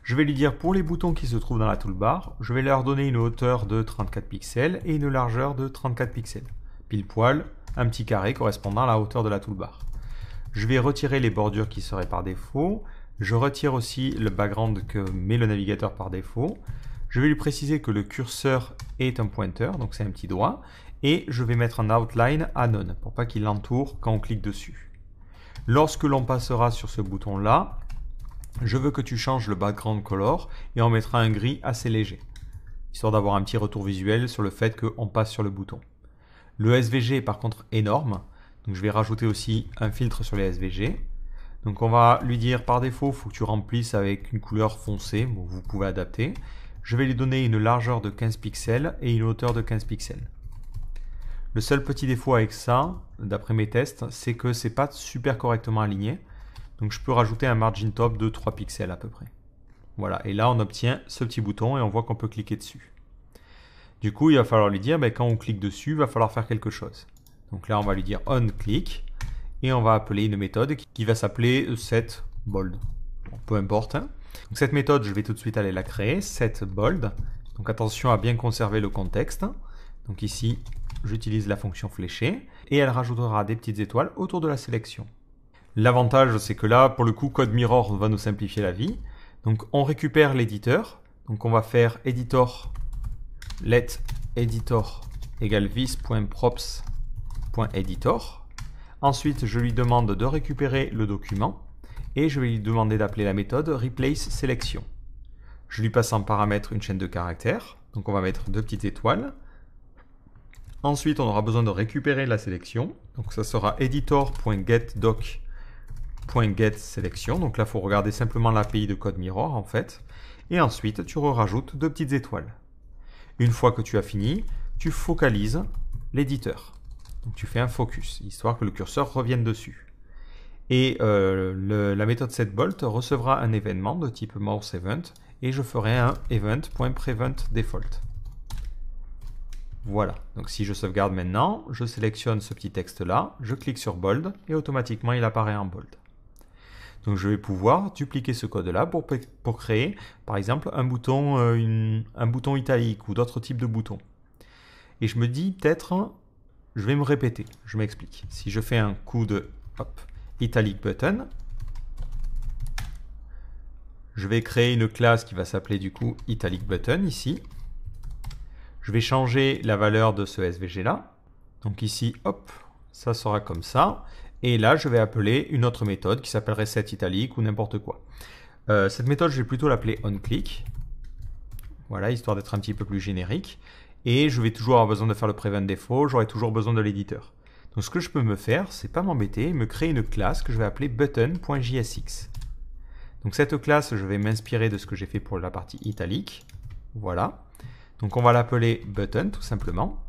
Je vais lui dire pour les boutons qui se trouvent dans la toolbar, je vais leur donner une hauteur de 34 pixels et une largeur de 34 pixels. Pile poil, un petit carré correspondant à la hauteur de la toolbar. Je vais retirer les bordures qui seraient par défaut. Je retire aussi le background que met le navigateur par défaut. Je vais lui préciser que le curseur est un pointeur, donc c'est un petit doigt. Et je vais mettre un outline à none pour pas qu'il l'entoure quand on clique dessus. Lorsque l'on passera sur ce bouton-là, je veux que tu changes le background color et on mettra un gris assez léger, histoire d'avoir un petit retour visuel sur le fait qu'on passe sur le bouton. Le SVG est par contre énorme, donc je vais rajouter aussi un filtre sur les SVG. Donc on va lui dire par défaut, il faut que tu remplisses avec une couleur foncée, bon, vous pouvez adapter. Je vais lui donner une largeur de 15 pixels et une hauteur de 15 pixels. Le seul petit défaut avec ça, d'après mes tests, c'est que c'est pas super correctement aligné. Donc je peux rajouter un margin top de 3 pixels à peu près. Voilà, et là on obtient ce petit bouton et on voit qu'on peut cliquer dessus. Du coup, il va falloir lui dire, quand on clique dessus, il va falloir faire quelque chose. Donc là, on va lui dire onClick et on va appeler une méthode qui va s'appeler setBold. Bon, peu importe. Hein. Donc cette méthode, je vais tout de suite aller la créer, setBold. Donc attention à bien conserver le contexte. Donc ici, j'utilise la fonction fléchée et elle rajoutera des petites étoiles autour de la sélection. L'avantage, c'est que là, pour le coup, CodeMirror va nous simplifier la vie. Donc on récupère l'éditeur. Donc on va faire editor let editor égale this.props.editor. Ensuite, je lui demande de récupérer le document et je vais lui demander d'appeler la méthode replaceSelection. Je lui passe en paramètre une chaîne de caractères. Donc on va mettre 2 petites étoiles. Ensuite, on aura besoin de récupérer la sélection. Donc ça sera editor.getDoc.getSelection. Donc là, il faut regarder simplement l'API de CodeMirror en fait. Et ensuite, tu rajoutes 2 petites étoiles. Une fois que tu as fini, tu focalises l'éditeur. Donc tu fais un focus, histoire que le curseur revienne dessus. Et la méthode setBolt recevra un événement de type mouseEvent et je ferai un event.preventDefault. Voilà, donc si je sauvegarde maintenant, je sélectionne ce petit texte-là, je clique sur Bold et automatiquement il apparaît en Bold. Donc je vais pouvoir dupliquer ce code-là pour créer, par exemple, un bouton italique ou d'autres types de boutons. Et je me dis, peut-être, je vais me répéter, je m'explique. Si je fais un coup de italic button, je vais créer une classe qui va s'appeler du coup italic button ici. Je vais changer la valeur de ce SVG-là. Donc ici, ça sera comme ça. Et là, je vais appeler une autre méthode qui s'appellerait setItalic ou n'importe quoi. Cette méthode, je vais plutôt l'appeler onClick. Voilà, histoire d'être un petit peu plus générique. Et je vais toujours avoir besoin de faire le preventDefault, j'aurai toujours besoin de l'éditeur. Donc ce que je peux me faire, c'est pas m'embêter, me créer une classe que je vais appeler button.jsx. Donc cette classe, je vais m'inspirer de ce que j'ai fait pour la partie italique. Voilà. Donc on va l'appeler button tout simplement.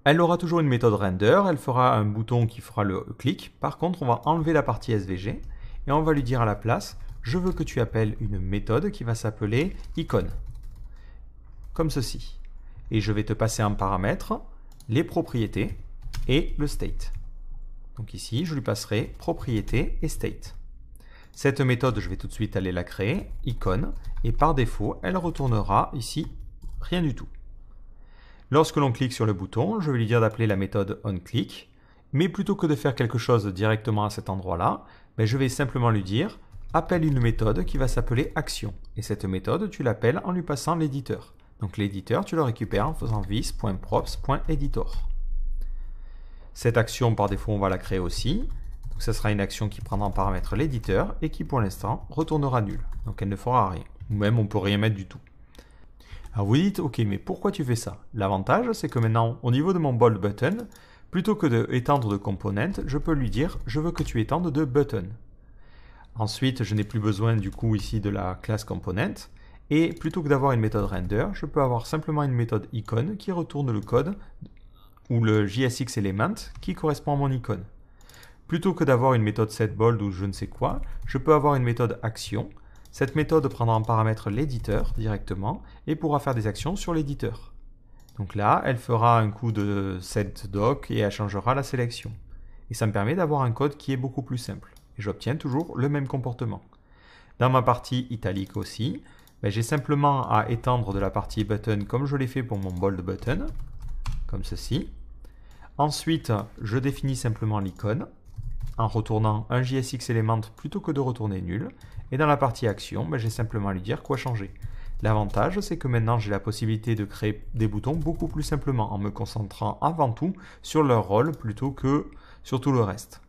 Elle aura toujours une méthode render, elle fera un bouton qui fera le clic. Par contre, on va enlever la partie SVG et on va lui dire à la place, je veux que tu appelles une méthode qui va s'appeler icon. Comme ceci. Et je vais te passer en paramètre les propriétés et le state. Donc ici, je lui passerai propriété et state. Cette méthode, je vais tout de suite aller la créer, icon, et par défaut, elle retournera ici rien du tout. Lorsque l'on clique sur le bouton, je vais lui dire d'appeler la méthode onClick, mais plutôt que de faire quelque chose directement à cet endroit-là, je vais simplement lui dire appelle une méthode qui va s'appeler action. Et cette méthode, tu l'appelles en lui passant l'éditeur. Donc l'éditeur, tu le récupères en faisant this.props.editor. Cette action, par défaut, on va la créer aussi. Donc ce sera une action qui prendra en paramètre l'éditeur et qui, pour l'instant, retournera nul. Donc elle ne fera rien. Ou même, on ne peut rien mettre du tout. Alors vous dites, ok, mais pourquoi tu fais ça? L'avantage, c'est que maintenant, au niveau de mon bold button, Plutôt que d'étendre de component, je peux lui dire je veux que tu étendes de button. Ensuite, je n'ai plus besoin du coup ici de la classe component. Et plutôt que d'avoir une méthode render, je peux avoir simplement une méthode icône qui retourne le code ou le JSX element qui correspond à mon icône. Plutôt que d'avoir une méthode setBold ou je ne sais quoi, je peux avoir une méthode action. Cette méthode prendra en paramètre l'éditeur directement et pourra faire des actions sur l'éditeur. Donc là, elle fera un coup de setDoc et elle changera la sélection. Et ça me permet d'avoir un code qui est beaucoup plus simple. Et j'obtiens toujours le même comportement. Dans ma partie italique aussi, j'ai simplement à étendre de la partie button comme je l'ai fait pour mon bold button, comme ceci. Ensuite, je définis simplement l'icône en retournant un JSX element plutôt que de retourner nul. Et dans la partie action, j'ai simplement à lui dire quoi changer. L'avantage, c'est que maintenant j'ai la possibilité de créer des boutons beaucoup plus simplement en me concentrant avant tout sur leur rôle plutôt que sur tout le reste.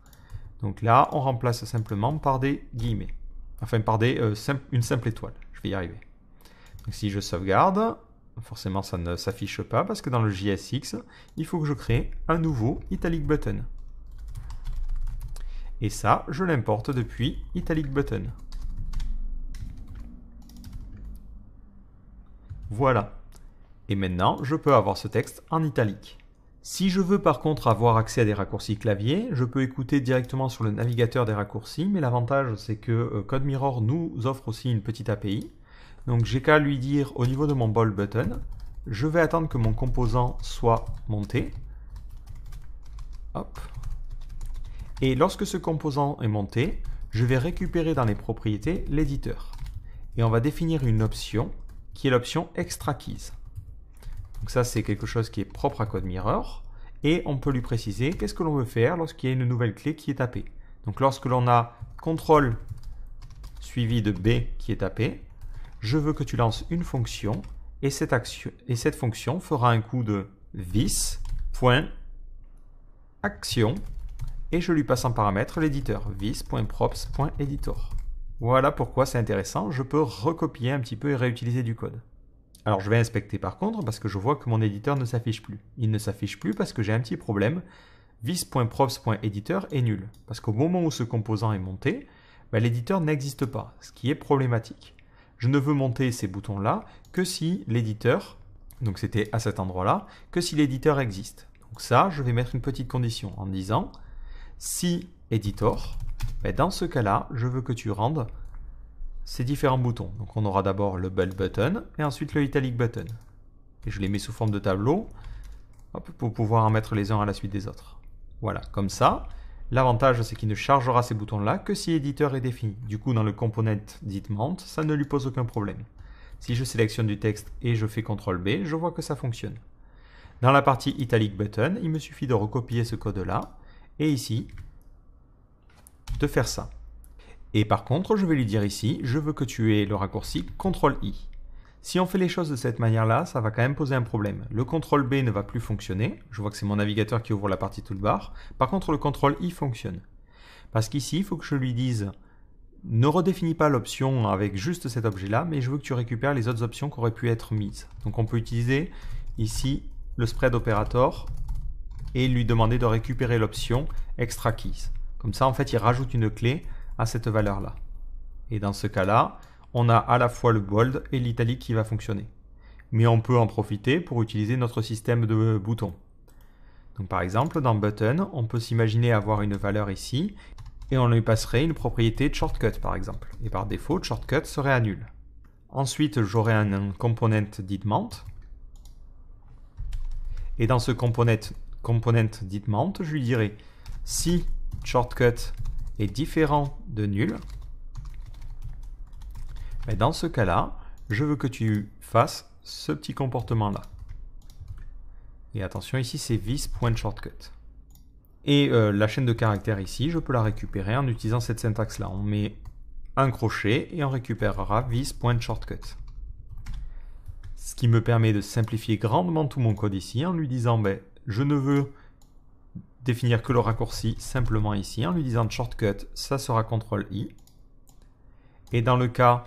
Donc là, on remplace simplement par des guillemets. Enfin, par une simple étoile. Je vais y arriver. Donc si je sauvegarde, forcément ça ne s'affiche pas parce que dans le JSX, il faut que je crée un nouveau italic button. Et ça, je l'importe depuis italic button. Voilà. Et maintenant, je peux avoir ce texte en italique. Si je veux par contre avoir accès à des raccourcis clavier, je peux écouter directement sur le navigateur des raccourcis, mais l'avantage c'est que CodeMirror nous offre aussi une petite API. Donc j'ai qu'à lui dire au niveau de mon bold button, je vais attendre que mon composant soit monté. Hop. Et lorsque ce composant est monté, je vais récupérer dans les propriétés l'éditeur. Et on va définir une option qui est l'option Extra Keys. Donc ça, c'est quelque chose qui est propre à CodeMirror. Et on peut lui préciser qu'est-ce que l'on veut faire lorsqu'il y a une nouvelle clé qui est tapée. Donc lorsque l'on a CTRL suivi de B qui est tapé, je veux que tu lances une fonction et cette fonction fera un coup de vis.action et je lui passe en paramètre l'éditeur vis.props.editor. Voilà pourquoi c'est intéressant, je peux recopier un petit peu et réutiliser du code. Alors je vais inspecter par contre parce que je vois que mon éditeur ne s'affiche plus. Il ne s'affiche plus parce que j'ai un petit problème. vis.props.editor est nul. Parce qu'au moment où ce composant est monté, l'éditeur n'existe pas, ce qui est problématique. Je ne veux monter ces boutons-là que si l'éditeur, donc c'était à cet endroit-là, que si l'éditeur existe. Donc ça, je vais mettre une petite condition en disant si editor, dans ce cas-là, je veux que tu rendes ces différents boutons. Donc on aura d'abord le bold button et ensuite le italic button. Et je les mets sous forme de tableau pour pouvoir en mettre les uns à la suite des autres. Voilà, comme ça. L'avantage, c'est qu'il ne chargera ces boutons-là que si l'éditeur est défini. Du coup, dans le component dit.mount, ça ne lui pose aucun problème. Si je sélectionne du texte et je fais CTRL B, je vois que ça fonctionne. Dans la partie italic button, il me suffit de recopier ce code-là et ici, de faire ça. Et par contre, je vais lui dire ici, je veux que tu aies le raccourci CTRL-I. Si on fait les choses de cette manière-là, ça va quand même poser un problème. Le CTRL-B ne va plus fonctionner. Je vois que c'est mon navigateur qui ouvre la partie toolbar. Par contre, le CTRL-I fonctionne. Parce qu'ici, il faut que je lui dise, ne redéfinis pas l'option avec juste cet objet-là, mais je veux que tu récupères les autres options qui auraient pu être mises. Donc on peut utiliser ici le spread operator et lui demander de récupérer l'option extra keys. Comme ça, en fait, il rajoute une clé à cette valeur-là. Et dans ce cas-là, on a à la fois le bold et l'italique qui va fonctionner. Mais on peut en profiter pour utiliser notre système de boutons. Donc par exemple, dans button, on peut s'imaginer avoir une valeur ici, et on lui passerait une propriété de shortcut par exemple. Et par défaut, shortcut serait à nul. Ensuite, j'aurai un component dit.mount. Et dans ce component dit.mount, je lui dirai si shortcut est différent de nul, mais dans ce cas-là, je veux que tu fasses ce petit comportement-là. Et attention, ici, c'est vis.shortcut. Et la chaîne de caractères ici, je peux la récupérer en utilisant cette syntaxe-là. On met un crochet et on récupérera vis.shortcut. Ce qui me permet de simplifier grandement tout mon code ici en lui disant, je ne veux définir que le raccourci simplement ici, en lui disant shortcut, ça sera CTRL-I. Et dans le cas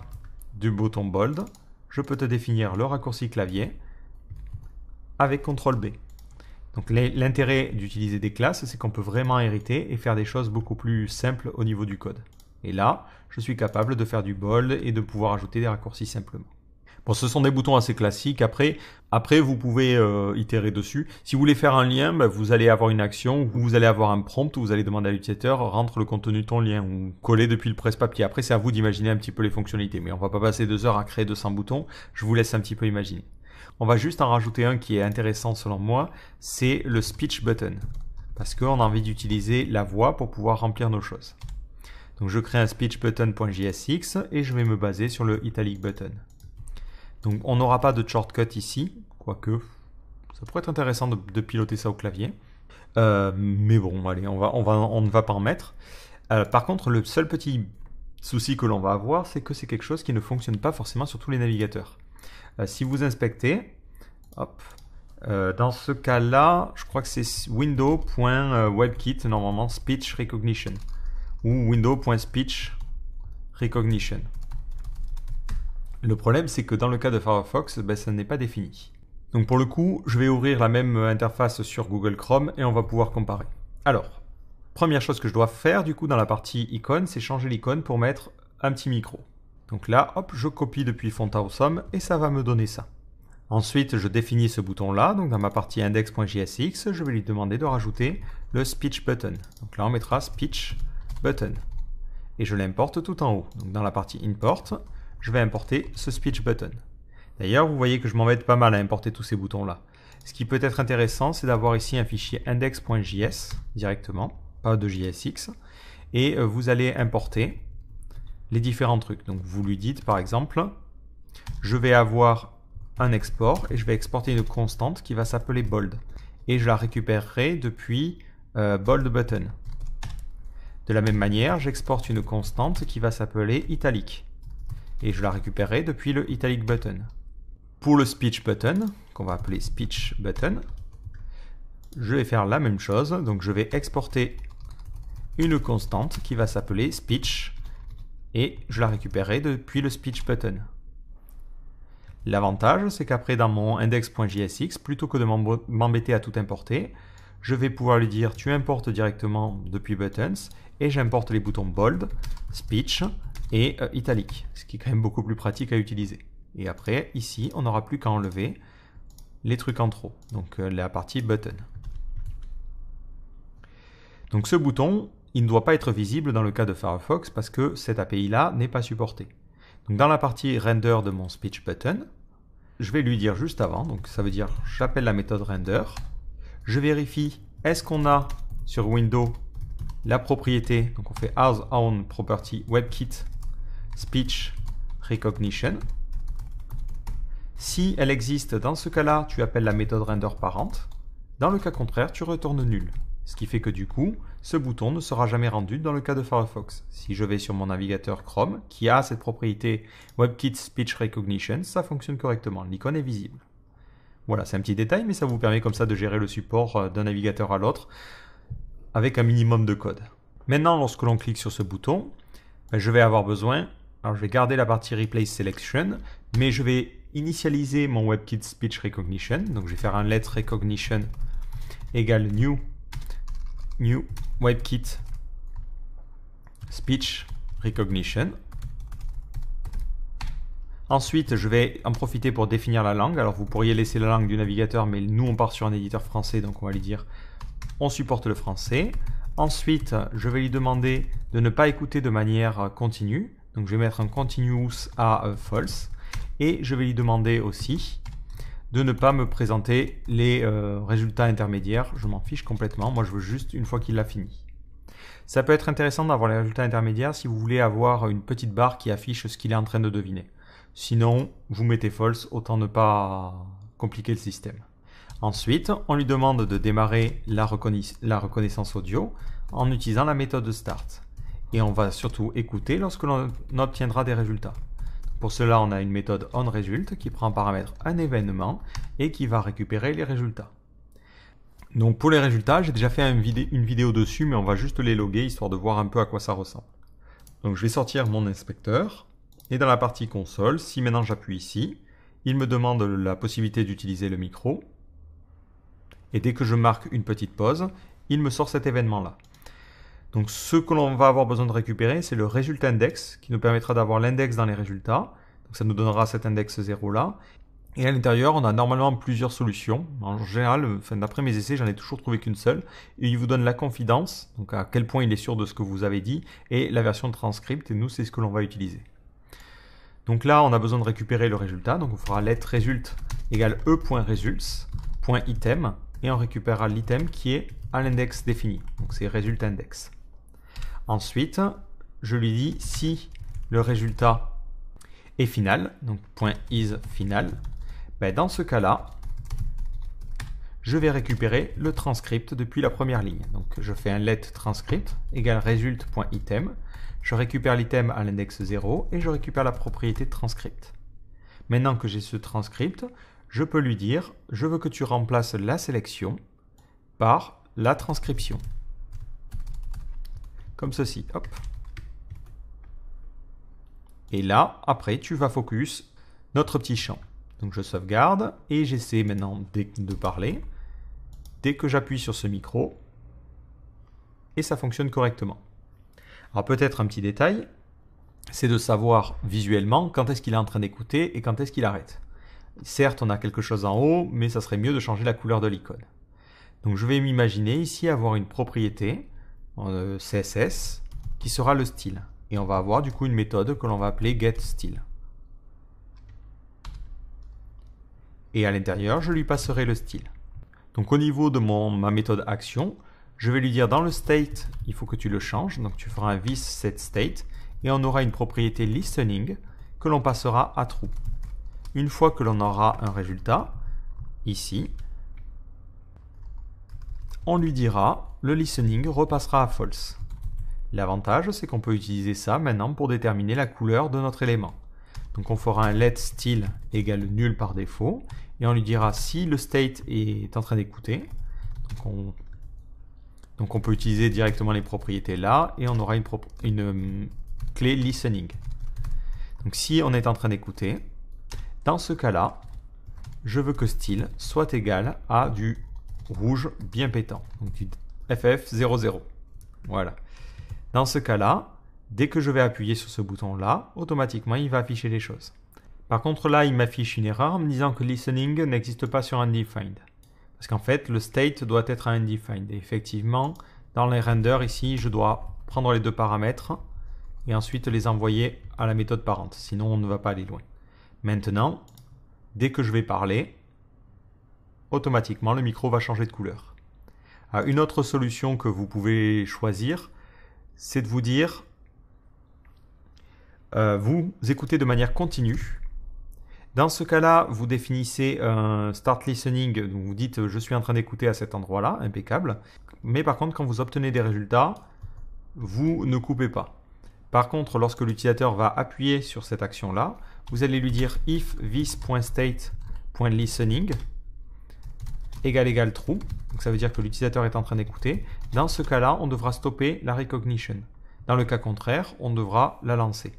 du bouton bold, je peux te définir le raccourci clavier avec CTRL-B. Donc l'intérêt d'utiliser des classes, c'est qu'on peut vraiment hériter et faire des choses beaucoup plus simples au niveau du code. Et là, je suis capable de faire du bold et de pouvoir ajouter des raccourcis simplement. Bon, ce sont des boutons assez classiques. Après vous pouvez itérer dessus. Si vous voulez faire un lien, vous allez avoir une action, vous allez avoir un prompt où vous allez demander à l'utilisateur rentre le contenu de ton lien ou coller depuis le presse-papier. Après, c'est à vous d'imaginer un petit peu les fonctionnalités. Mais on va pas passer 2 heures à créer 200 boutons. Je vous laisse un petit peu imaginer. On va juste en rajouter un qui est intéressant selon moi, c'est le speech button. Parce qu'on a envie d'utiliser la voix pour pouvoir remplir nos choses. Donc je crée un speechbutton.jsx et je vais me baser sur le italic button. Donc on n'aura pas de shortcut ici, quoique ça pourrait être intéressant de piloter ça au clavier. Mais bon, allez, on ne va pas en mettre. Par contre, le seul petit souci que l'on va avoir, c'est que c'est quelque chose qui ne fonctionne pas forcément sur tous les navigateurs. Si vous inspectez, hop, dans ce cas-là, je crois que c'est window.webkit, normalement speech recognition, ou window.speech recognition. Le problème, c'est que dans le cas de Firefox, ça n'est pas défini. Donc pour le coup, je vais ouvrir la même interface sur Google Chrome et on va pouvoir comparer. Alors, première chose que je dois faire du coup dans la partie icône, c'est changer l'icône pour mettre un petit micro. Donc là, hop, je copie depuis Font Awesome et ça va me donner ça. Ensuite, je définis ce bouton-là. Donc dans ma partie index.jsx, je vais lui demander de rajouter le speech button. Donc là, on mettra speech button. Et je l'importe tout en haut. Donc dans la partie import, je vais importer ce speech button. D'ailleurs, vous voyez que je m'embête pas mal à importer tous ces boutons-là. Ce qui peut être intéressant, c'est d'avoir ici un fichier index.js directement, pas de JSX. Et vous allez importer les différents trucs. Donc vous lui dites par exemple, je vais avoir un export et je vais exporter une constante qui va s'appeler bold. Et je la récupérerai depuis bold button. De la même manière, j'exporte une constante qui va s'appeler italic. Et je la récupérerai depuis le italic button. Pour le speech button, qu'on va appeler speech button, je vais faire la même chose. Donc je vais exporter une constante qui va s'appeler speech et je la récupérerai depuis le speech button. L'avantage, c'est qu'après dans mon index.jsx, plutôt que de m'embêter à tout importer, je vais pouvoir lui dire tu importes directement depuis buttons et j'importe les boutons bold, speech et italic, ce qui est quand même beaucoup plus pratique à utiliser. Et après, ici, on n'aura plus qu'à enlever les trucs en trop, donc la partie button. Donc ce bouton, il ne doit pas être visible dans le cas de Firefox parce que cette API-là n'est pas supportée. Donc dans la partie render de mon speech button, je vais lui dire juste avant, donc ça veut dire j'appelle la méthode render, je vérifie est-ce qu'on a sur Windows la propriété, donc on fait as own property WebKit speech recognition. Si elle existe, dans ce cas-là, tu appelles la méthode render parent. Dans le cas contraire, tu retournes nul. Ce qui fait que du coup, ce bouton ne sera jamais rendu dans le cas de Firefox. Si je vais sur mon navigateur Chrome, qui a cette propriété WebKit Speech Recognition, ça fonctionne correctement. L'icône est visible. Voilà, c'est un petit détail, mais ça vous permet comme ça de gérer le support d'un navigateur à l'autre avec un minimum de code. Maintenant, lorsque l'on clique sur ce bouton, je vais avoir besoin, alors je vais garder la partie Replace Selection, mais je vais initialiser mon WebKit Speech Recognition. Donc je vais faire un let recognition égale new WebKit Speech Recognition. Ensuite, je vais en profiter pour définir la langue. Alors vous pourriez laisser la langue du navigateur, mais nous on part sur un éditeur français, donc on va lui dire on supporte le français. Ensuite, je vais lui demander de ne pas écouter de manière continue. Donc je vais mettre un continuous à false. Et je vais lui demander aussi de ne pas me présenter les résultats intermédiaires. Je m'en fiche complètement. Moi, je veux juste une fois qu'il l'a fini. Ça peut être intéressant d'avoir les résultats intermédiaires si vous voulez avoir une petite barre qui affiche ce qu'il est en train de deviner. Sinon, vous mettez false, autant ne pas compliquer le système. Ensuite, on lui demande de démarrer la reconnaissance audio en utilisant la méthode start. Et on va surtout écouter lorsque l'on obtiendra des résultats. Pour cela, on a une méthode onResult qui prend en paramètre un événement et qui va récupérer les résultats. Donc pour les résultats, j'ai déjà fait une vidéo dessus, mais on va juste les loguer histoire de voir un peu à quoi ça ressemble. Donc je vais sortir mon inspecteur et dans la partie console, si maintenant j'appuie ici, il me demande la possibilité d'utiliser le micro. Et dès que je marque une petite pause, il me sort cet événement-là. Donc ce que l'on va avoir besoin de récupérer, c'est le résultat index qui nous permettra d'avoir l'index dans les résultats. Donc ça nous donnera cet index 0 là. Et à l'intérieur, on a normalement plusieurs solutions. En général, d'après mes essais, j'en ai toujours trouvé qu'une seule. Et il vous donne la confidence, donc à quel point il est sûr de ce que vous avez dit, et la version transcript, et nous, c'est ce que l'on va utiliser. Donc là, on a besoin de récupérer le résultat. Donc on fera let result égale e.results.item, et on récupérera l'item qui est à l'index défini. Donc c'est result index. Ensuite, je lui dis si le résultat est final, donc .isFinal, ben dans ce cas-là, je vais récupérer le transcript depuis la première ligne. Donc je fais un let transcript égale result.item, je récupère l'item à l'index 0 et je récupère la propriété de transcript. Maintenant que j'ai ce transcript, je peux lui dire je veux que tu remplaces la sélection par la transcription. Comme ceci, hop. Et là, après, tu vas focus notre petit champ. Donc je sauvegarde et j'essaie maintenant de parler. Dès que j'appuie sur ce micro, et ça fonctionne correctement. Alors peut-être un petit détail, c'est de savoir visuellement quand est-ce qu'il est en train d'écouter et quand est-ce qu'il arrête. Certes, on a quelque chose en haut, mais ça serait mieux de changer la couleur de l'icône. Donc je vais m'imaginer ici avoir une propriété CSS qui sera le style. Et on va avoir du coup une méthode que l'on va appeler getStyle. Et à l'intérieur, je lui passerai le style. Donc au niveau de ma méthode action, je vais lui dire dans le state, il faut que tu le changes. Donc tu feras un this_setState et on aura une propriété listening que l'on passera à true. Une fois que l'on aura un résultat, ici, on lui dira le listening repassera à false. L'avantage, c'est qu'on peut utiliser ça maintenant pour déterminer la couleur de notre élément. Donc on fera un let style égale nul par défaut et on lui dira si le state est en train d'écouter. Donc on peut utiliser directement les propriétés là et on aura une clé listening. Donc si on est en train d'écouter, dans ce cas-là, je veux que style soit égal à du rouge bien pétant, donc du FF00. Voilà. Dans ce cas-là, dès que je vais appuyer sur ce bouton-là, automatiquement, il va afficher les choses. Par contre, là, il m'affiche une erreur en me disant que listening n'existe pas sur undefined. Parce qu'en fait, le state doit être à undefined. Et effectivement, dans les renders, ici, je dois prendre les deux paramètres et ensuite les envoyer à la méthode parente. Sinon, on ne va pas aller loin. Maintenant, dès que je vais parler, automatiquement, le micro va changer de couleur. Une autre solution que vous pouvez choisir, c'est de vous dire, vous écoutez de manière continue. Dans ce cas-là, vous définissez un start listening, donc vous dites je suis en train d'écouter à cet endroit-là, impeccable. Mais par contre, quand vous obtenez des résultats, vous ne coupez pas. Par contre, lorsque l'utilisateur va appuyer sur cette action-là, vous allez lui dire if this.state.listening égale true. Donc ça veut dire que l'utilisateur est en train d'écouter. Dans ce cas-là, on devra stopper la recognition. Dans le cas contraire, on devra la lancer.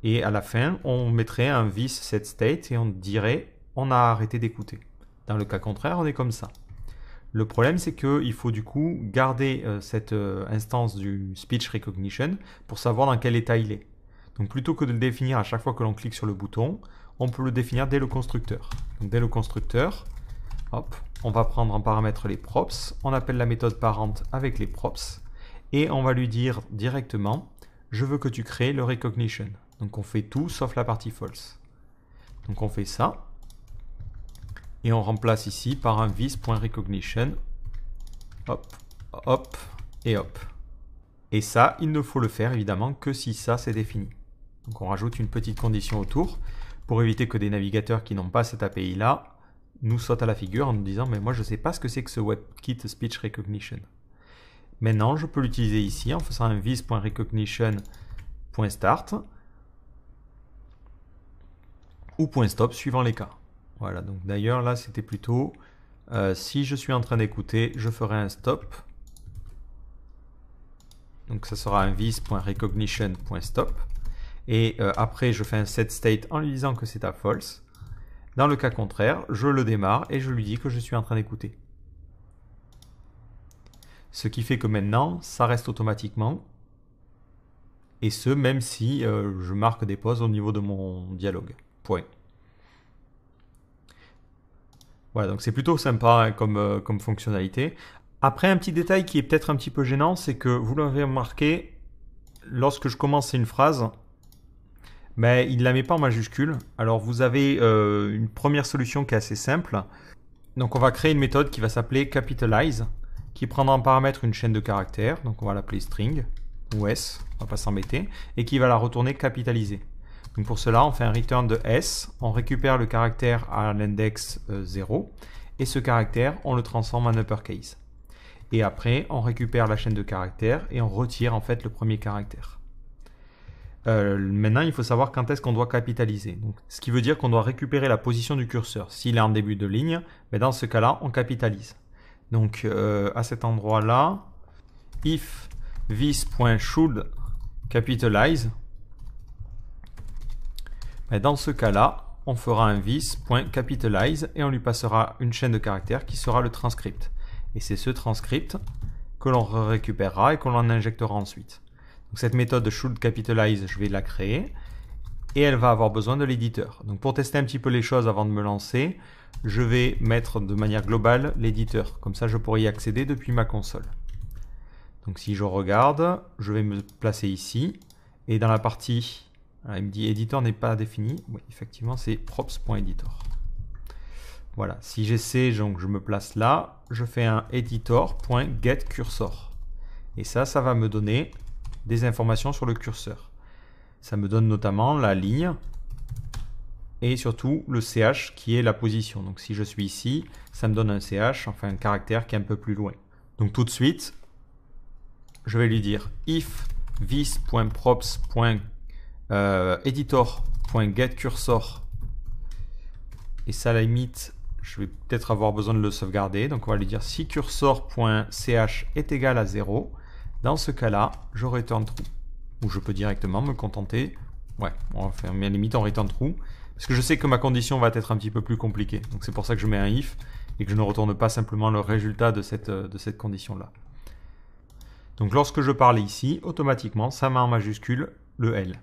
Et à la fin, on mettrait un this_setState et on dirait on a arrêté d'écouter. Dans le cas contraire, on est comme ça. Le problème, c'est qu'il faut du coup garder cette instance du speech recognition pour savoir dans quel état il est. Donc plutôt que de le définir à chaque fois que l'on clique sur le bouton, on peut le définir dès le constructeur. Donc dès le constructeur, hop, on va prendre en paramètre les props, on appelle la méthode parente avec les props, et on va lui dire directement, je veux que tu crées le recognition. Donc on fait tout sauf la partie false. Donc on fait ça, et on remplace ici par un this.recognition, hop, hop, et hop. Et ça, il ne faut le faire évidemment que si ça c'est défini. Donc on rajoute une petite condition autour, pour éviter que des navigateurs qui n'ont pas cette API-là nous sautent à la figure en nous disant mais moi je ne sais pas ce que c'est que ce WebKit Speech Recognition. Maintenant je peux l'utiliser ici en faisant un this.recognition.start ou .stop suivant les cas. Voilà, donc d'ailleurs là c'était plutôt si je suis en train d'écouter, je ferai un stop. Donc ça sera un this.recognition.stop et après je fais un setState en lui disant que c'est à false. Dans le cas contraire, je le démarre et je lui dis que je suis en train d'écouter. Ce qui fait que maintenant, ça reste automatiquement. Et ce, même si je marque des pauses au niveau de mon dialogue. Point. Voilà, donc c'est plutôt sympa hein, comme fonctionnalité. Après, un petit détail qui est peut-être un petit peu gênant, c'est que vous l'avez remarqué, lorsque je commence une phrase, mais il ne la met pas en majuscule. Alors vous avez une première solution qui est assez simple. Donc on va créer une méthode qui va s'appeler capitalize, qui prendra en paramètre une chaîne de caractères. Donc on va l'appeler string, ou s, on va pas s'embêter, et qui va la retourner capitalisée. Donc pour cela, on fait un return de s, on récupère le caractère à l'index 0, et ce caractère, on le transforme en uppercase. Et après, on récupère la chaîne de caractères et on retire en fait le premier caractère. Maintenant, il faut savoir quand est-ce qu'on doit capitaliser. Donc, ce qui veut dire qu'on doit récupérer la position du curseur. S'il est en début de ligne, mais dans ce cas-là, on capitalise. Donc, à cet endroit-là, if this.should capitalize, dans ce cas-là, on fera un this.capitalize et on lui passera une chaîne de caractères qui sera le transcript. Et c'est ce transcript que l'on récupérera et que l'on injectera ensuite. Donc cette méthode should capitalize, je vais la créer et elle va avoir besoin de l'éditeur. Donc pour tester un petit peu les choses avant de me lancer, je vais mettre de manière globale l'éditeur. Comme ça, je pourrai y accéder depuis ma console. Donc si je regarde, je vais me placer ici et dans la partie, il me dit éditeur n'est pas défini. Oui, effectivement, c'est props.editor. Voilà, si j'essaie, donc je me place là, je fais un editor.getCursor. Et ça va me donner des informations sur le curseur. Ça me donne notamment la ligne et surtout le CH qui est la position. Donc si je suis ici, ça me donne un CH, enfin un caractère qui est un peu plus loin. Donc tout de suite, je vais lui dire if this.props.editor.getCursor et ça à la limite, je vais peut-être avoir besoin de le sauvegarder. Donc on va lui dire si cursor.ch est égal à 0, dans ce cas-là, je return true. Ou je peux directement me contenter. Ouais, on va faire à la limite en return true. Parce que je sais que ma condition va être un petit peu plus compliquée. Donc c'est pour ça que je mets un if et que je ne retourne pas simplement le résultat de cette condition-là. Donc lorsque je parle ici, automatiquement, ça met en majuscule le L.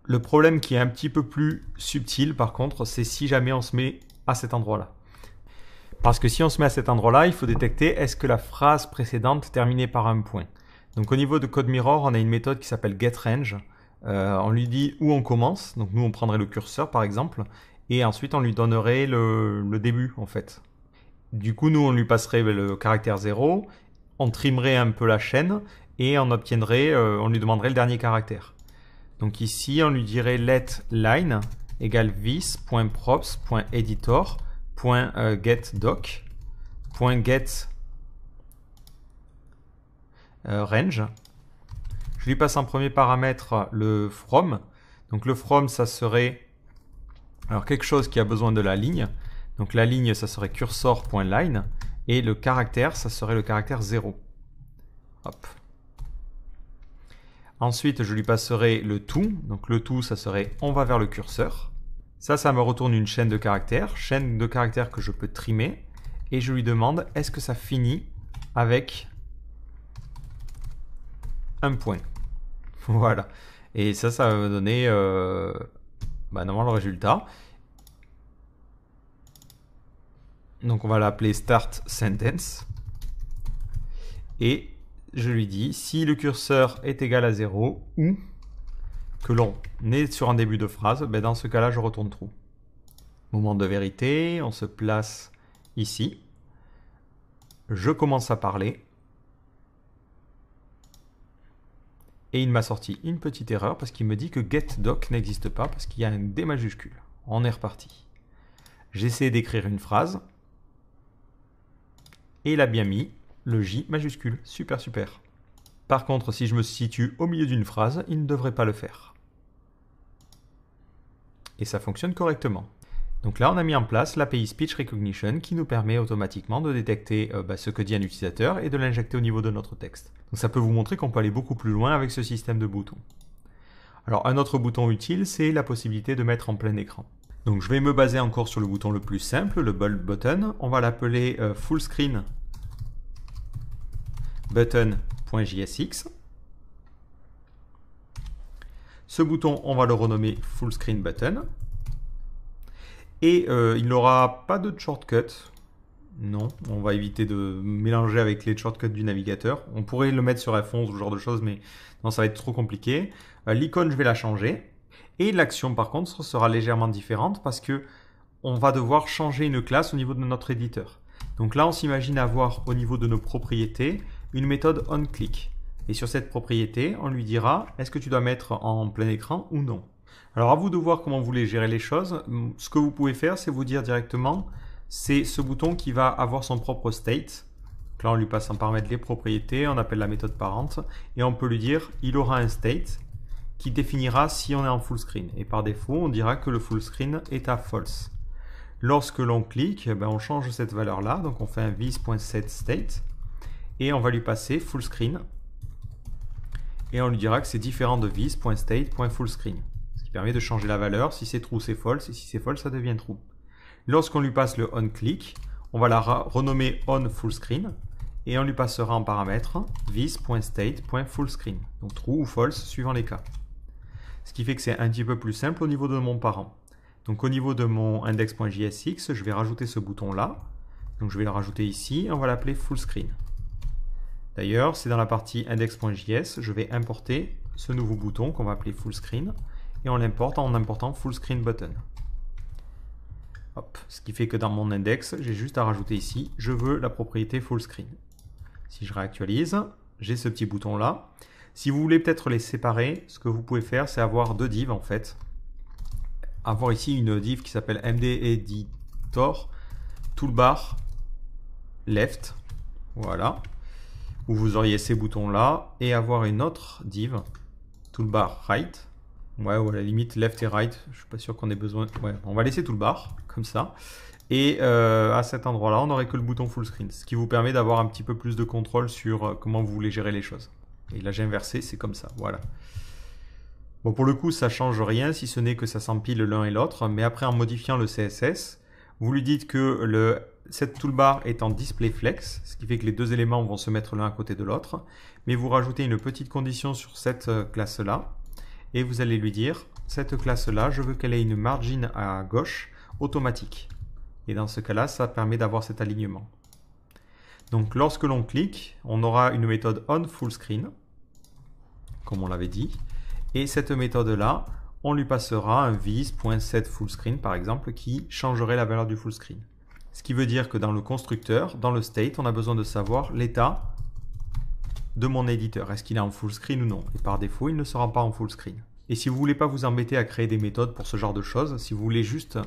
Le problème qui est un petit peu plus subtil, par contre, c'est si jamais on se met à cet endroit-là. Parce que si on se met à cet endroit-là, il faut détecter est-ce que la phrase précédente terminait par un point. Donc au niveau de CodeMirror, on a une méthode qui s'appelle getRange. On lui dit où on commence. Donc nous, on prendrait le curseur, par exemple. Et ensuite, on lui donnerait le début, en fait. Du coup, nous, on lui passerait le caractère 0. On trimerait un peu la chaîne. Et on obtiendrait, on lui demanderait le dernier caractère. Donc ici, on lui dirait let line égale this.props.editor.getDoc.get range. Je lui passe en premier paramètre le from. Donc le from, ça serait alors quelque chose qui a besoin de la ligne. Donc la ligne, ça serait cursor.line. Et le caractère, ça serait le caractère 0. Hop. Ensuite, je lui passerai le to. Donc le to, ça serait on va vers le curseur. Ça me retourne une chaîne de caractères que je peux trimer. Et je lui demande est-ce que ça finit avec un point. Voilà. Et ça va me donner normalement le résultat. Donc on va l'appeler start sentence. Et je lui dis si le curseur est égal à 0 ou que l'on est sur un début de phrase, dans ce cas-là, je retourne true. Moment de vérité, on se place ici. Je commence à parler. Et il m'a sorti une petite erreur parce qu'il me dit que getDoc n'existe pas parce qu'il y a un D majuscule. On est reparti. J'essaie d'écrire une phrase. Et il a bien mis le J majuscule. Super, super. Par contre, si je me situe au milieu d'une phrase, il ne devrait pas le faire. Et ça fonctionne correctement. Donc là, on a mis en place l'API Speech Recognition qui nous permet automatiquement de détecter ce que dit un utilisateur et de l'injecter au niveau de notre texte. Donc ça peut vous montrer qu'on peut aller beaucoup plus loin avec ce système de boutons. Alors un autre bouton utile, c'est la possibilité de mettre en plein écran. Donc je vais me baser encore sur le bouton le plus simple, le Bold Button. On va l'appeler Full Screen Button.jsx. Ce bouton, on va le renommer Full Screen Button. Et il n'aura pas de shortcut. Non, on va éviter de mélanger avec les shortcuts du navigateur. On pourrait le mettre sur F11 ou ce genre de choses, mais non, ça va être trop compliqué. L'icône, je vais la changer. Et l'action, par contre, sera légèrement différente parce que on va devoir changer une classe au niveau de notre éditeur. Donc là, on s'imagine avoir au niveau de nos propriétés une méthode onClick. Et sur cette propriété, on lui dira est-ce que tu dois mettre en plein écran ou non. Alors à vous de voir comment vous voulez gérer les choses. Ce que vous pouvez faire, c'est vous dire directement c'est ce bouton qui va avoir son propre state. Donc là, on lui passe en paramètre les propriétés, on appelle la méthode parente et on peut lui dire il aura un state qui définira si on est en full screen. Et par défaut, on dira que le full screen est à false. Lorsque l'on clique, on change cette valeur-là. Donc on fait un vis.setState et on va lui passer full screen. Et on lui dira que c'est différent de vis.state.fullscreen. Ce qui permet de changer la valeur. Si c'est true, c'est false. Et si c'est false, ça devient true. Lorsqu'on lui passe le onClick, on va la renommer onFullScreen. Et on lui passera en paramètre vis.state.fullscreen. Donc true ou false suivant les cas. Ce qui fait que c'est un petit peu plus simple au niveau de mon parent. Donc au niveau de mon index.jsx, je vais rajouter ce bouton-là. Donc je vais le rajouter ici et on va l'appeler fullScreen. D'ailleurs, c'est dans la partie index.js, je vais importer ce nouveau bouton qu'on va appeler fullScreen et on l'importe en important fullScreenButton. Hop, ce qui fait que dans mon index, j'ai juste à rajouter ici, je veux la propriété fullScreen. Si je réactualise, j'ai ce petit bouton-là. Si vous voulez peut-être les séparer, ce que vous pouvez faire, c'est avoir deux divs en fait. Avoir ici une div qui s'appelle MDEditor toolbar left. Voilà. Où vous auriez ces boutons-là. Et avoir une autre div toolbar right. Ouais, ou à la limite left et right. Je suis pas sûr qu'on ait besoin. Ouais, on va laisser toolbar comme ça. Et à cet endroit-là, on n'aurait que le bouton full screen. Ce qui vous permet d'avoir un petit peu plus de contrôle sur comment vous voulez gérer les choses. Et là, j'ai inversé, c'est comme ça. Voilà. Bon, pour le coup, ça change rien, si ce n'est que ça s'empile l'un et l'autre. Mais après, en modifiant le CSS, vous lui dites que cette toolbar est en display flex, ce qui fait que les deux éléments vont se mettre l'un à côté de l'autre. Mais vous rajoutez une petite condition sur cette classe-là. Et vous allez lui dire, cette classe-là, je veux qu'elle ait une margin à gauche automatique. Et dans ce cas-là, ça permet d'avoir cet alignement. Donc lorsque l'on clique, on aura une méthode onFullScreen, comme on l'avait dit. Et cette méthode-là, on lui passera un vis.setFullScreen, par exemple, qui changerait la valeur du full screen. Ce qui veut dire que dans le constructeur, dans le state, on a besoin de savoir l'état de mon éditeur. Est-ce qu'il est en full screen ou non? Et par défaut, il ne sera pas en full screen. Et si vous ne voulez pas vous embêter à créer des méthodes pour ce genre de choses, si vous voulez juste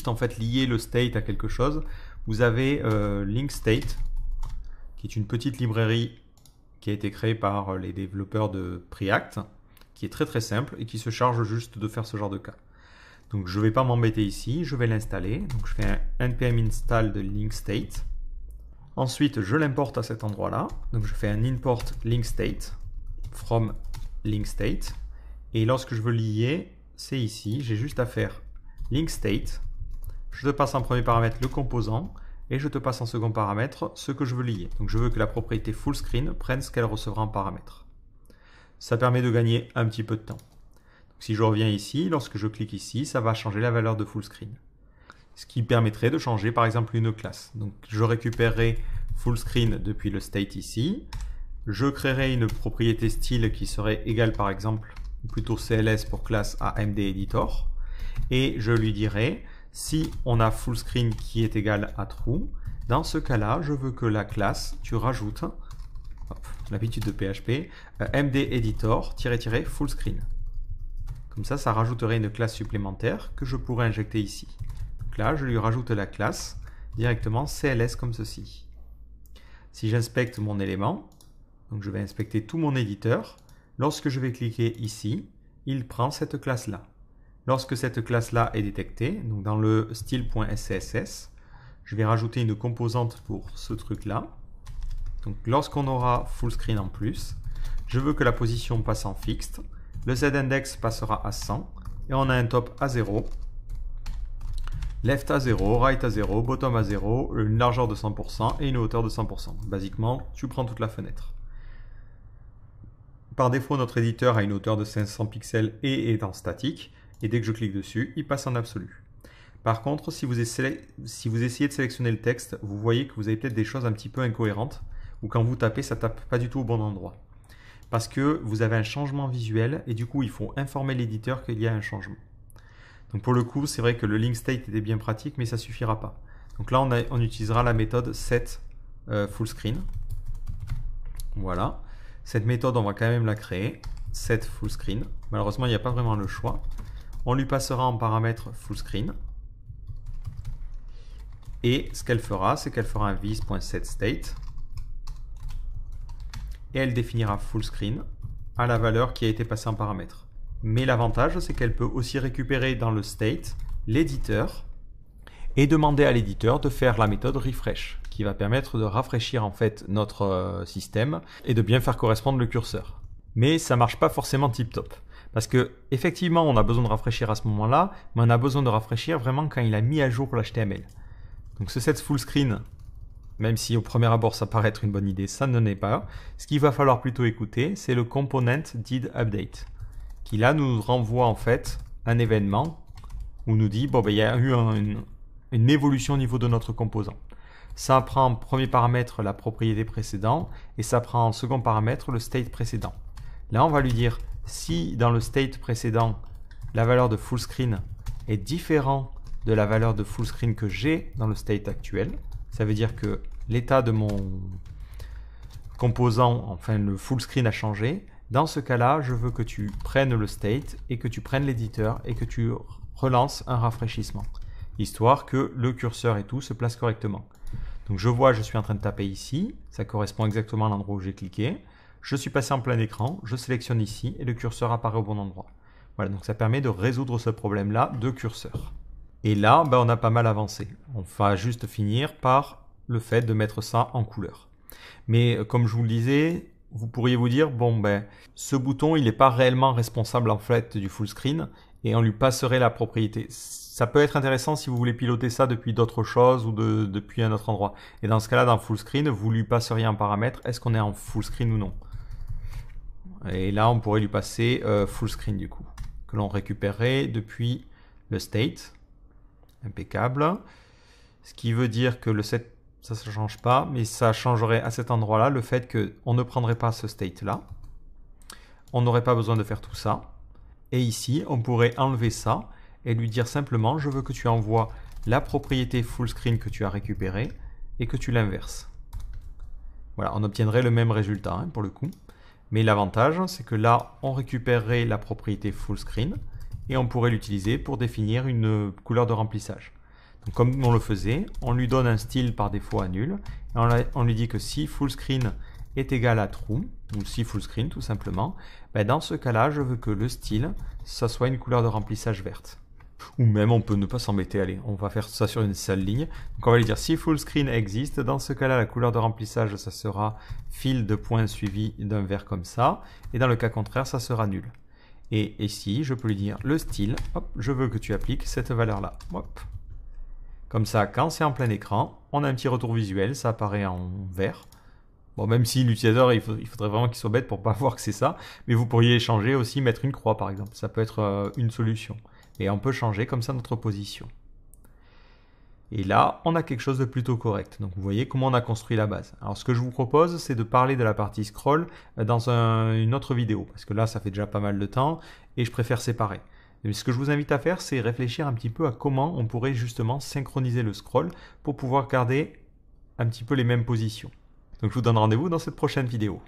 en fait lier le state à quelque chose, vous avez LinkState, qui est une petite librairie qui a été créée par les développeurs de Preact, qui est très très simple et qui se charge juste de faire ce genre de cas. Donc je ne vais pas m'embêter ici, je vais l'installer. Donc je fais un npm install de LinkState. Ensuite, je l'importe à cet endroit-là. Donc je fais un import LinkState from LinkState. Et lorsque je veux lier, c'est ici. J'ai juste à faire LinkState. Je te passe en premier paramètre le composant et je te passe en second paramètre ce que je veux lier. Donc je veux que la propriété fullScreen prenne ce qu'elle recevra en paramètre. Ça permet de gagner un petit peu de temps. Donc si je reviens ici, lorsque je clique ici, ça va changer la valeur de fullScreen. Ce qui permettrait de changer par exemple une classe. Donc je récupérerai fullScreen depuis le state ici. Je créerai une propriété style qui serait égale par exemple, plutôt CLS pour classe à MDEditor. Et je lui dirai, si on a fullScreen qui est égal à true, dans ce cas-là, je veux que la classe, tu rajoutes, l'habitude de PHP, MDEditor-fullScreen. Comme ça, ça rajouterait une classe supplémentaire que je pourrais injecter ici. Donc là, je lui rajoute la classe directement CLS comme ceci. Si j'inspecte mon élément, donc je vais inspecter tout mon éditeur, lorsque je vais cliquer ici, il prend cette classe-là. Lorsque cette classe-là est détectée, donc dans le style.scss, je vais rajouter une composante pour ce truc-là. Donc lorsqu'on aura fullScreen en plus, je veux que la position passe en fixed, le zIndex passera à 100 Et on a un top à 0, left à 0, right à 0, bottom à 0, une largeur de 100% et une hauteur de 100%. Basiquement, tu prends toute la fenêtre. Par défaut, notre éditeur a une hauteur de 500 pixels et est en statique. Et dès que je clique dessus, il passe en absolu. Par contre, si vous essayez de sélectionner le texte, vous voyez que vous avez peut-être des choses un petit peu incohérentes, ou quand vous tapez, ça ne tape pas du tout au bon endroit. Parce que vous avez un changement visuel, et du coup, il faut informer l'éditeur qu'il y a un changement. Donc pour le coup, c'est vrai que le link state était bien pratique, mais ça ne suffira pas. Donc là, on utilisera la méthode set full screen. Voilà. Cette méthode, on va quand même la créer. Set full screen. Malheureusement, il n'y a pas vraiment le choix. On lui passera en paramètre full screen. Et ce qu'elle fera, c'est qu'elle fera un vis.setState. Et elle définira full screen à la valeur qui a été passée en paramètre. Mais l'avantage, c'est qu'elle peut aussi récupérer dans le state l'éditeur et demander à l'éditeur de faire la méthode refresh, qui va permettre de rafraîchir en fait notre système et de bien faire correspondre le curseur. Mais ça ne marche pas forcément tip-top. Parce que effectivement, on a besoin de rafraîchir à ce moment-là, mais on a besoin de rafraîchir vraiment quand il a mis à jour l'HTML. Donc ce set full screen, même si au premier abord ça paraît être une bonne idée, ça ne l'est pas. Ce qu'il va falloir plutôt écouter, c'est le component did update, qui là nous renvoie en fait un événement où nous dit bon ben il y a eu une évolution au niveau de notre composant. Ça prend en premier paramètre la propriété précédente et ça prend en second paramètre le state précédent. Là on va lui dire si dans le state précédent la valeur de full screen est différente de la valeur de full screen que j'ai dans le state actuel, ça veut dire que l'état de mon composant, enfin le full screen a changé. Dans ce cas-là, je veux que tu prennes le state et que tu prennes l'éditeur et que tu relances un rafraîchissement, histoire que le curseur et tout se place correctement. Donc je vois, je suis en train de taper ici, ça correspond exactement à l'endroit où j'ai cliqué. Je suis passé en plein écran, je sélectionne ici et le curseur apparaît au bon endroit. Voilà, donc ça permet de résoudre ce problème-là de curseur. Et là, ben, on a pas mal avancé. On va juste finir par le fait de mettre ça en couleur. Mais comme je vous le disais, vous pourriez vous dire, bon ben, ce bouton, il n'est pas réellement responsable en fait du full screen et on lui passerait la propriété. Ça peut être intéressant si vous voulez piloter ça depuis d'autres choses ou depuis un autre endroit. Et dans ce cas-là, dans full screen, vous lui passeriez un paramètre, est-ce qu'on est en full screen ou non? Et là, on pourrait lui passer full screen du coup, que l'on récupérerait depuis le state. Impeccable. Ce qui veut dire que le set, ça ne change pas, mais ça changerait à cet endroit-là le fait qu'on ne prendrait pas ce state-là. On n'aurait pas besoin de faire tout ça. Et ici, on pourrait enlever ça et lui dire simplement, je veux que tu envoies la propriété full screen que tu as récupérée et que tu l'inverses. Voilà, on obtiendrait le même résultat hein, pour le coup. Mais l'avantage, c'est que là, on récupérerait la propriété full screen et on pourrait l'utiliser pour définir une couleur de remplissage. Donc, comme on le faisait, on lui donne un style par défaut à nul. Et on lui dit que si full screen est égal à true, ou si full screen tout simplement, ben dans ce cas-là, je veux que le style, ça soit une couleur de remplissage verte. Ou même on peut ne pas s'embêter, allez, on va faire ça sur une seule ligne. Donc on va lui dire si full screen existe, dans ce cas-là, la couleur de remplissage, ça sera fil de points suivi d'un vert comme ça. Et dans le cas contraire, ça sera nul. Et ici, je peux lui dire le style, hop, je veux que tu appliques cette valeur-là. Hop. Comme ça, quand c'est en plein écran, on a un petit retour visuel, ça apparaît en vert. Bon, même si l'utilisateur, il faudrait vraiment qu'il soit bête pour ne pas voir que c'est ça, mais vous pourriez changer aussi, mettre une croix par exemple. Ça peut être une solution. Et on peut changer comme ça notre position. Et là, on a quelque chose de plutôt correct. Donc vous voyez comment on a construit la base. Alors ce que je vous propose, c'est de parler de la partie scroll dans une autre vidéo. Parce que là, ça fait déjà pas mal de temps et je préfère séparer. Mais ce que je vous invite à faire, c'est réfléchir un petit peu à comment on pourrait justement synchroniser le scroll pour pouvoir garder un petit peu les mêmes positions. Donc je vous donne rendez-vous dans cette prochaine vidéo.